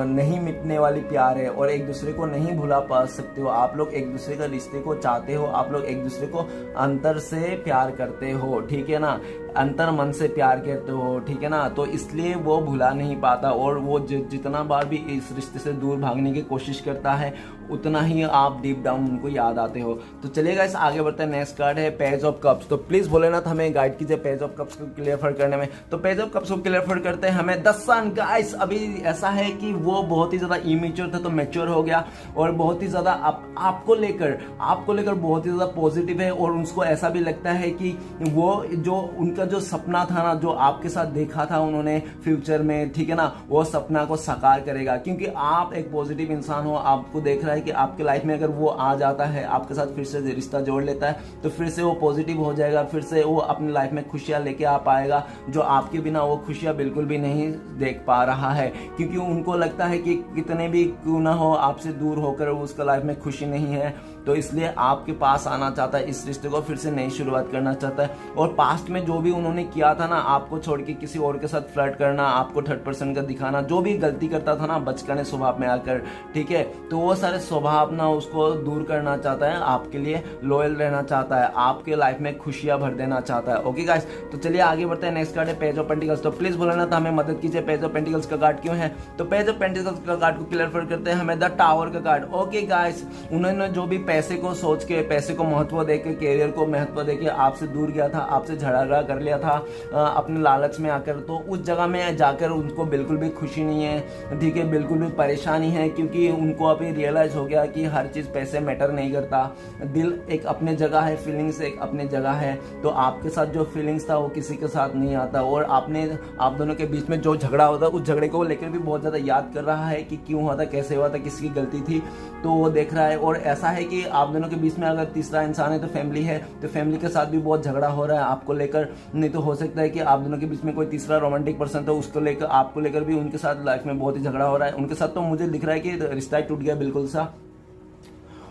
नहीं मिटने वाली प्यार है, और एक दूसरे को नहीं भुला पा सकते हो, आप लोग एक दूसरे का रिश्ते को चाहते हो, आप लोग एक दूसरे को अंतर से प्यार करते हो, ठीक है ना, अंतर मन से प्यार करते हो, ठीक है ना, तो इसलिए वो भुला नहीं पाता, और वो जितना बार भी इस रिश्ते से दूर भागने की कोशिश करता है, उतना ही आप डीप डाउन उनको याद आते हो। तो चलिए गाइस आगे बढ़ते हैं। नेक्स्ट कार्ड है पेज ऑफ कप्स। तो प्लीज भोलेनाथ हमें गाइड कीजिए पेज ऑफ कप्स को क्लियर करने में। तो पेज ऑफ कप्स को क्लियर करते हैं हमें द सन। गाइस अभी ऐसा है कि वो बहुत ही ज्यादा इमेच्योर था, तो मैच्योर हो गया, और बहुत ही ज्यादा आपको लेकर बहुत ही ज्यादा पॉजिटिव है, और उसको ऐसा भी लगता है कि वो जो उनका जो सपना था ना, जो आपके साथ देखा था उन्होंने फ्यूचर में, ठीक है ना, वो सपना को साकार करेगा, क्योंकि आप एक पॉजिटिव इंसान हो। आपको देख रहा है कि आपके लाइफ में अगर वो आ जाता है, आपके साथ फिर से रिश्ता जोड़ लेता है, तो फिर से वो पॉजिटिव हो जाएगा, फिर से वो अपनी लाइफ में खुशियां लेके आ पाएगा, जो आपके बिना वो खुशियां बिल्कुल भी नहीं देख पा रहा है, क्योंकि उनको लगता है कि कितने भी क्यों ना हो आपसे दूर होकर उसका लाइफ में खुशी नहीं है, तो इसलिए आपके पास आना चाहता है, इस रिश्ते को फिर से नई शुरुआत करना चाहता है। और पास्ट में जो भी उन्होंने किया था ना, आपको छोड़ के किसी और के साथ फ्लर्ट करना, आपको थर्ड पर्सन का दिखाना, जो भी गलती करता था ना बचकाने स्वभाव में आकर, ठीक है, तो वो सारे स्वभाव ना उसको दूर करना चाहता है, आपके लिए लॉयल रहना चाहता है, आपके लाइफ में खुशियां भर देना चाहता है। ओके गाइस, तो चलिए आगे बढ़ते हैं। नेक्स्ट कार्ड है पेज ऑफ पेंटिकल्स। तो प्लीज बोलना था हमें मदद कीजिए, पेज ऑफ पेंटिकल्स का कार्ड क्यों है। तो पेज ऑफ पेंटिकल्स का कार्ड को क्लियर करते हैं हमें द टावर का कार्ड। ओके गाइस, उन्होंने जो भी पैसे को सोच के, पैसे को महत्व देके, कैरियर को महत्व देके आपसे दूर गया था, आपसे झगड़ा कर लिया था अपने लालच में आकर, तो उस जगह में जाकर उनको बिल्कुल भी खुशी नहीं है, ठीक है, बिल्कुल भी परेशानी है, क्योंकि उनको अभी रियलाइज हो गया कि हर चीज पैसे मैटर नहीं करता, दिल एक अपने जगह है, फीलिंग्स एक अपने जगह है, तो आपके साथ जो फीलिंग्स था वो किसी के साथ नहीं आता, और आप दोनों के बीच में जो झगड़ा होता, उस झगड़े को लेकर भी बहुत ज्यादा याद कर रहा है कि क्यों हुआ था, कैसे हुआ था, किसकी गलती थी, तो वो देख रहा है। और ऐसा है कि आप दोनों के बीच में अगर तीसरा इंसान है तो फैमिली है, तो फैमिली के साथ भी बहुत झगड़ा हो रहा है आपको लेकर, नहीं तो हो सकता है कि आप दोनों के बीच में कोई तीसरा रोमांटिक पर्सन तो उसको लेकर, आपको लेकर भी उनके साथ लाइफ में बहुत ही झगड़ा हो रहा है। उनके साथ तो मुझे दिख रहा है कि रिश्ता टूट गया बिल्कुल सा।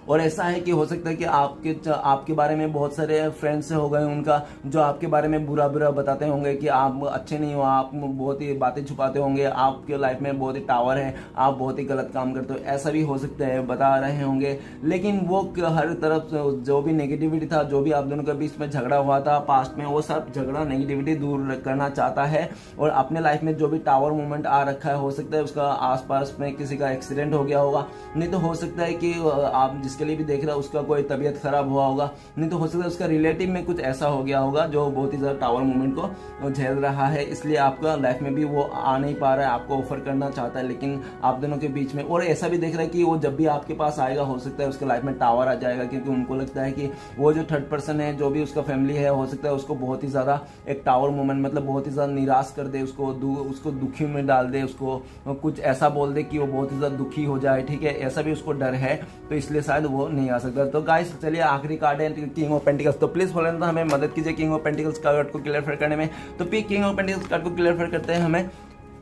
और ऐसा है कि हो सकता है कि आपके बारे में बहुत सारे फ्रेंड्स हो गए उनका, जो आपके बारे में बुरा बताते होंगे कि आप अच्छे नहीं हो, आप बहुत ही बातें छुपाते होंगे, आपके लाइफ में बहुत ही टावर है, आप बहुत ही गलत काम करते हो, ऐसा भी हो सकता है, बता रहे होंगे। लेकिन वो हर तरफ जो भी नेगेटिविटी था, जो भी आप दोनों के बीच में झगड़ा हुआ था पास्ट में, वो सब झगड़ा नेगेटिविटी दूर करना चाहता है, और अपने लाइफ में जो भी टावर मोमेंट आ रखा है, हो सकता है उसका आसपास में किसी का एक्सीडेंट हो गया होगा, नहीं तो हो सकता है कि आप के लिए भी देख रहा है उसका कोई तबीयत खराब हुआ होगा, नहीं तो हो सकता है उसका रिलेटिव में कुछ ऐसा हो गया होगा जो बहुत ही ज्यादा टावर मूवमेंट को झेल रहा है, इसलिए आपका लाइफ में भी वो आ नहीं पा रहा है, आपको ऑफर करना चाहता है, लेकिन आप दोनों के बीच में। और ऐसा भी देख रहा है कि वो जब भी आपके पास आएगा, हो सकता है उसके लाइफ में टावर आ जाएगा, क्योंकि उनको लगता है कि वो जो थर्ड पर्सन है, जो भी उसका फैमिली है, हो सकता है उसको बहुत ही ज्यादा एक टावर मूवमेंट, मतलब बहुत ही ज्यादा निराश कर दे, उसको दुखी में डाल दे, उसको कुछ ऐसा बोल दे कि वो बहुत ही ज्यादा दुखी हो जाए, ठीक है, ऐसा भी उसको डर है, तो इसलिए शायद वो नहीं आ सकता। तो गाइस चलिए आखिरी कार्ड है किंग ऑफ पेंटिकल्स। तो प्लीज बोलें तो हमें मदद कीजिए किंग ऑफ पेंटिकल्स कार्ड को क्लियर करने में। तो किंग ऑफ पेंटिकल्स कार्ड को क्लियर करते हैं हमें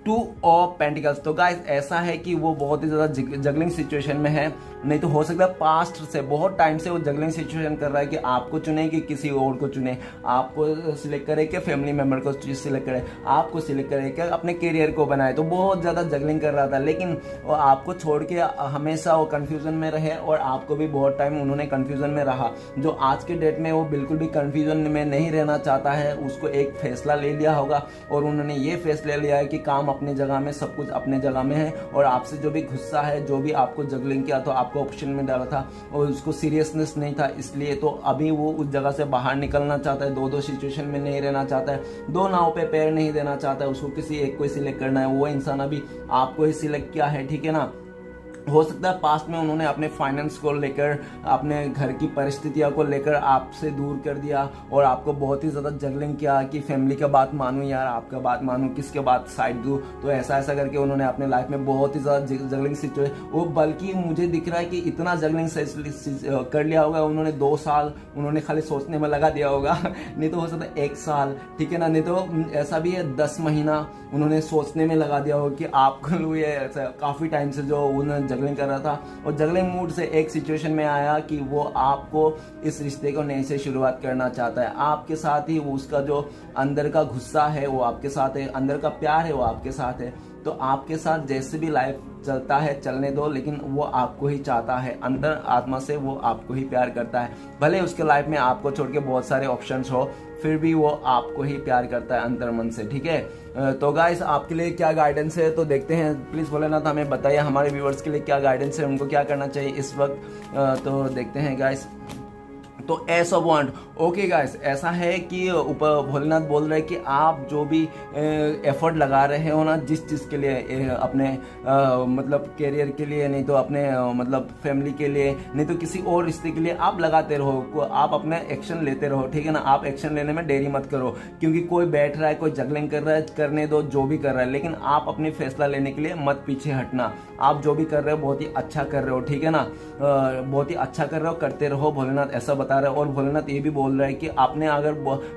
टू ऑफ पेंटिकल्स। तो गाइस ऐसा है कि वो बहुत ही ज्यादा जगलिंग सिचुएशन में है, नहीं तो हो सकता है पास्ट से बहुत टाइम से वो जगलिंग सिचुएशन कर रहा है कि आपको चुने कि किसी और को चुने, आपको सिलेक्ट करे कि फैमिली मेंबर को सिलेक्ट करे, आपको सिलेक्ट करे कि अपने करियर को बनाए। तो बहुत ज्यादा जगलिंग कर रहा था, लेकिन वो आपको छोड़ के हमेशा वो कंफ्यूजन में रहे और आपको भी बहुत टाइम उन्होंने कंफ्यूजन में रहा। जो आज के डेट में वो बिल्कुल भी कंफ्यूजन में नहीं रहना चाहता है, उसको एक फैसला ले लिया होगा और उन्होंने ये फैसला लिया है कि काम अपने जगह में, सब कुछ अपने जगह में है। और आपसे जो भी गुस्सा है, जो भी आपको जगलिंग किया तो आपको ऑप्शन में डाला था और उसको सीरियसनेस नहीं था, इसलिए तो अभी वो उस जगह से बाहर निकलना चाहता है, दो सिचुएशन में नहीं रहना चाहता है, दो नाव पे पैर नहीं देना चाहता है, उसको किसी एक को ही सिलेक्ट करना है। वो इंसान अभी आपको ही सिलेक्ट किया है, ठीक है ना। हो सकता है पास्ट में उन्होंने अपने फाइनेंस को लेकर, अपने घर की परिस्थितियों को लेकर आपसे दूर कर दिया और आपको बहुत ही ज़्यादा जगलिंग किया कि फैमिली का बात मानूं यार, आपका बात मानूं, किसके बात साइड दूं। तो ऐसा करके उन्होंने अपने लाइफ में बहुत ही ज़्यादा जगलिंग सिचुएशन, वो बल्कि मुझे दिख रहा है कि इतना जगलिंग कर लिया होगा उन्होंने, 2 साल उन्होंने खाली सोचने में लगा दिया होगा नहीं तो हो सकता है 1 साल, ठीक है ना, नहीं तो ऐसा भी है 10 महीना उन्होंने सोचने में लगा दिया होगा कि आपको ये काफ़ी टाइम से जो उन्होंने जगलिंग कर रहा था और जगलिंग मूड से एक सिचुएशन में आया कि वो आपको इस रिश्ते को नए से शुरुआत करना चाहता है। आपके साथ ही वो, उसका जो अंदर का गुस्सा है वो आपके साथ है, अंदर का प्यार है वो आपके साथ है। तो आपके साथ जैसे भी लाइफ चलता है चलने दो, लेकिन वो आपको ही चाहता है, अंदर आत्मा से वो आपको ही प्यार करता है। भले उसके लाइफ में आपको छोड़ के बहुत सारे ऑप्शंस हो, फिर भी वो आपको ही प्यार करता है अंतर मन से, ठीक है। तो गाइस आपके लिए क्या गाइडेंस है तो देखते हैं, प्लीज भोलेनाथ हमें बताइए हमारे व्यूअर्स के लिए क्या गाइडेंस है, उनको क्या करना चाहिए इस वक्त। तो देखते हैं गाइस। तो ऐसा वांट, ओके गाइस, ऐसा है कि ऊपर भोलेनाथ बोल रहे हैं कि आप जो भी एफर्ट लगा रहे हो ना, जिस चीज़ के लिए, अपने मतलब करियर के लिए, नहीं तो अपने मतलब फैमिली के लिए, नहीं तो किसी और रिश्ते के लिए आप लगाते रहो, आप अपना एक्शन लेते रहो, ठीक है ना। आप एक्शन लेने में देरी मत करो, क्योंकि कोई बैठ रहा है, कोई जगलिंग कर रहा है, करने दो जो भी कर रहा है, लेकिन आप अपनी फैसला लेने के लिए मत पीछे हटना। आप जो भी कर रहे हो बहुत ही अच्छा कर रहे हो, ठीक है ना, बहुत ही अच्छा कर रहे हो, करते रहो, भोलेनाथ ऐसा बता रहे हैं। और भोलेनाथ ये भी बोल रहा है कि आपने अगर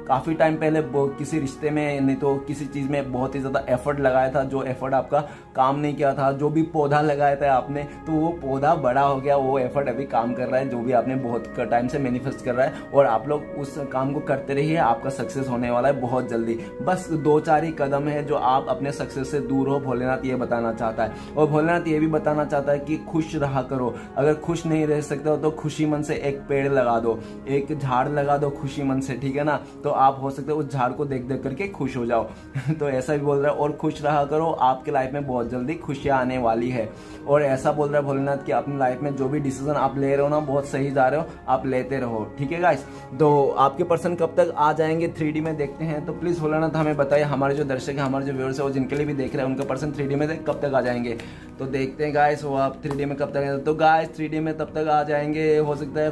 काफी टाइम पहले किसी रिश्ते में, नहीं तो किसी चीज में बहुत ही ज्यादा एफर्ट लगाया था, जो एफर्ट आपका काम नहीं किया था, जो भी पौधा लगाया था आपने, तो वो पौधा बड़ा हो गया, वो एफर्ट अभी काम कर रहा है, जो भी आपने बहुत टाइम से मैनिफेस्ट कर रहा है। और आप लोग उस काम को करते रहिए, आपका सक्सेस होने वाला है बहुत जल्दी। बस 2-4 ही कदम है जो आप अपने सक्सेस से दूर हो, भोलेनाथ ये बताना चाहता है। और भोलेनाथ ये भी बताना चाहता है कि खुश रहा करो, अगर खुश नहीं रह सकते हो तो खुशी मन से एक पेड़ लगा दो, एक झाड़ लगा दो खुशी मन से, ठीक है ना। तो आप हो सकते हो उस झाड़ को देख देख करके खुश हो जाओ तो ऐसा भी बोल रहा है। और खुश रहा करो, आपके लाइफ में बहुत जल्दी खुशियां आने वाली है। और ऐसा बोल रहा है भोलेनाथ कि अपनी लाइफ में जो भी डिसीजन आप ले रहे हो ना, बहुत सही जा रहे हो, आप लेते रहो, ठीक है गाइस। तो आपके पर्सन कब तक आ जाएंगे 3D में देखते हैं, तो प्लीज भोलेनाथ हमें बताइए, हमारे जो दर्शक है, हमारे जो व्यूअर्स है, वो जिनके लिए भी देख रहे हैं, उनका पर्सन 3D में कब तक आ जाएंगे। तो देखते हैं गाइस वो आप 3D में कब तक आएंगे। तो गाइस 3D में तब तक आ जाएंगे, हो सकता है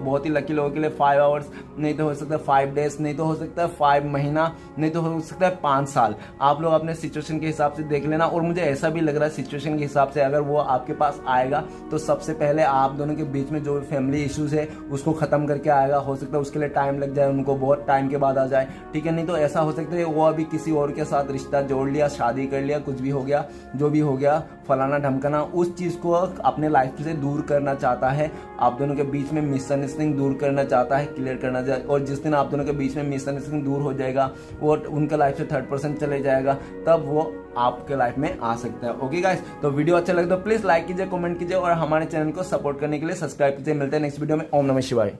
बहुत ही लकी लोगों के लिए 5 आवर्स, नहीं तो हो सकता है 5 डेज, नहीं तो हो सकता है 5 महीना, नहीं तो हो सकता है 5 साल। आप लोग अपने सिचुएशन के हिसाब से देख लेना। और मुझे ऐसा भी लग रहा है सिचुएशन के हिसाब से अगर वो आपके पास आएगा तो सबसे पहले आप दोनों के बीच में जो फैमिली इश्यूज है उसको खत्म करके आएगा। हो सकता है उसके लिए टाइम लग जाए, उनको बहुत टाइम के बाद आ जाए, ठीक है। नहीं तो ऐसा हो सकता है वो अभी किसी और के साथ रिश्ता जोड़ लिया, शादी कर लिया, कुछ भी हो गया, जो भी हो गया, फलाना ढमकाना, उस चीज को अपने लाइफ से दूर करना चाहता है, आप दोनों के बीच में मिसअंडरस्टैंडिंग दूर करना चाहता है, क्लियर करना चाहता है। और जिस दिन आप दोनों के बीच में मिसअंडरस्टैंडिंग दूर हो जाएगा, वो उनका लाइफ से 3rd% चले जाएगा, तब वो आपके लाइफ में आ सकता है। ओके गाइस, तो वीडियो अच्छा लगे तो प्लीज लाइक कीजिए, कमेंट कीजिए और हमारे चैनल को सपोर्ट करने के लिए सब्सक्राइब कीजिए। मिलते हैं नेक्स्ट वीडियो में। ओम नमः शिवाय।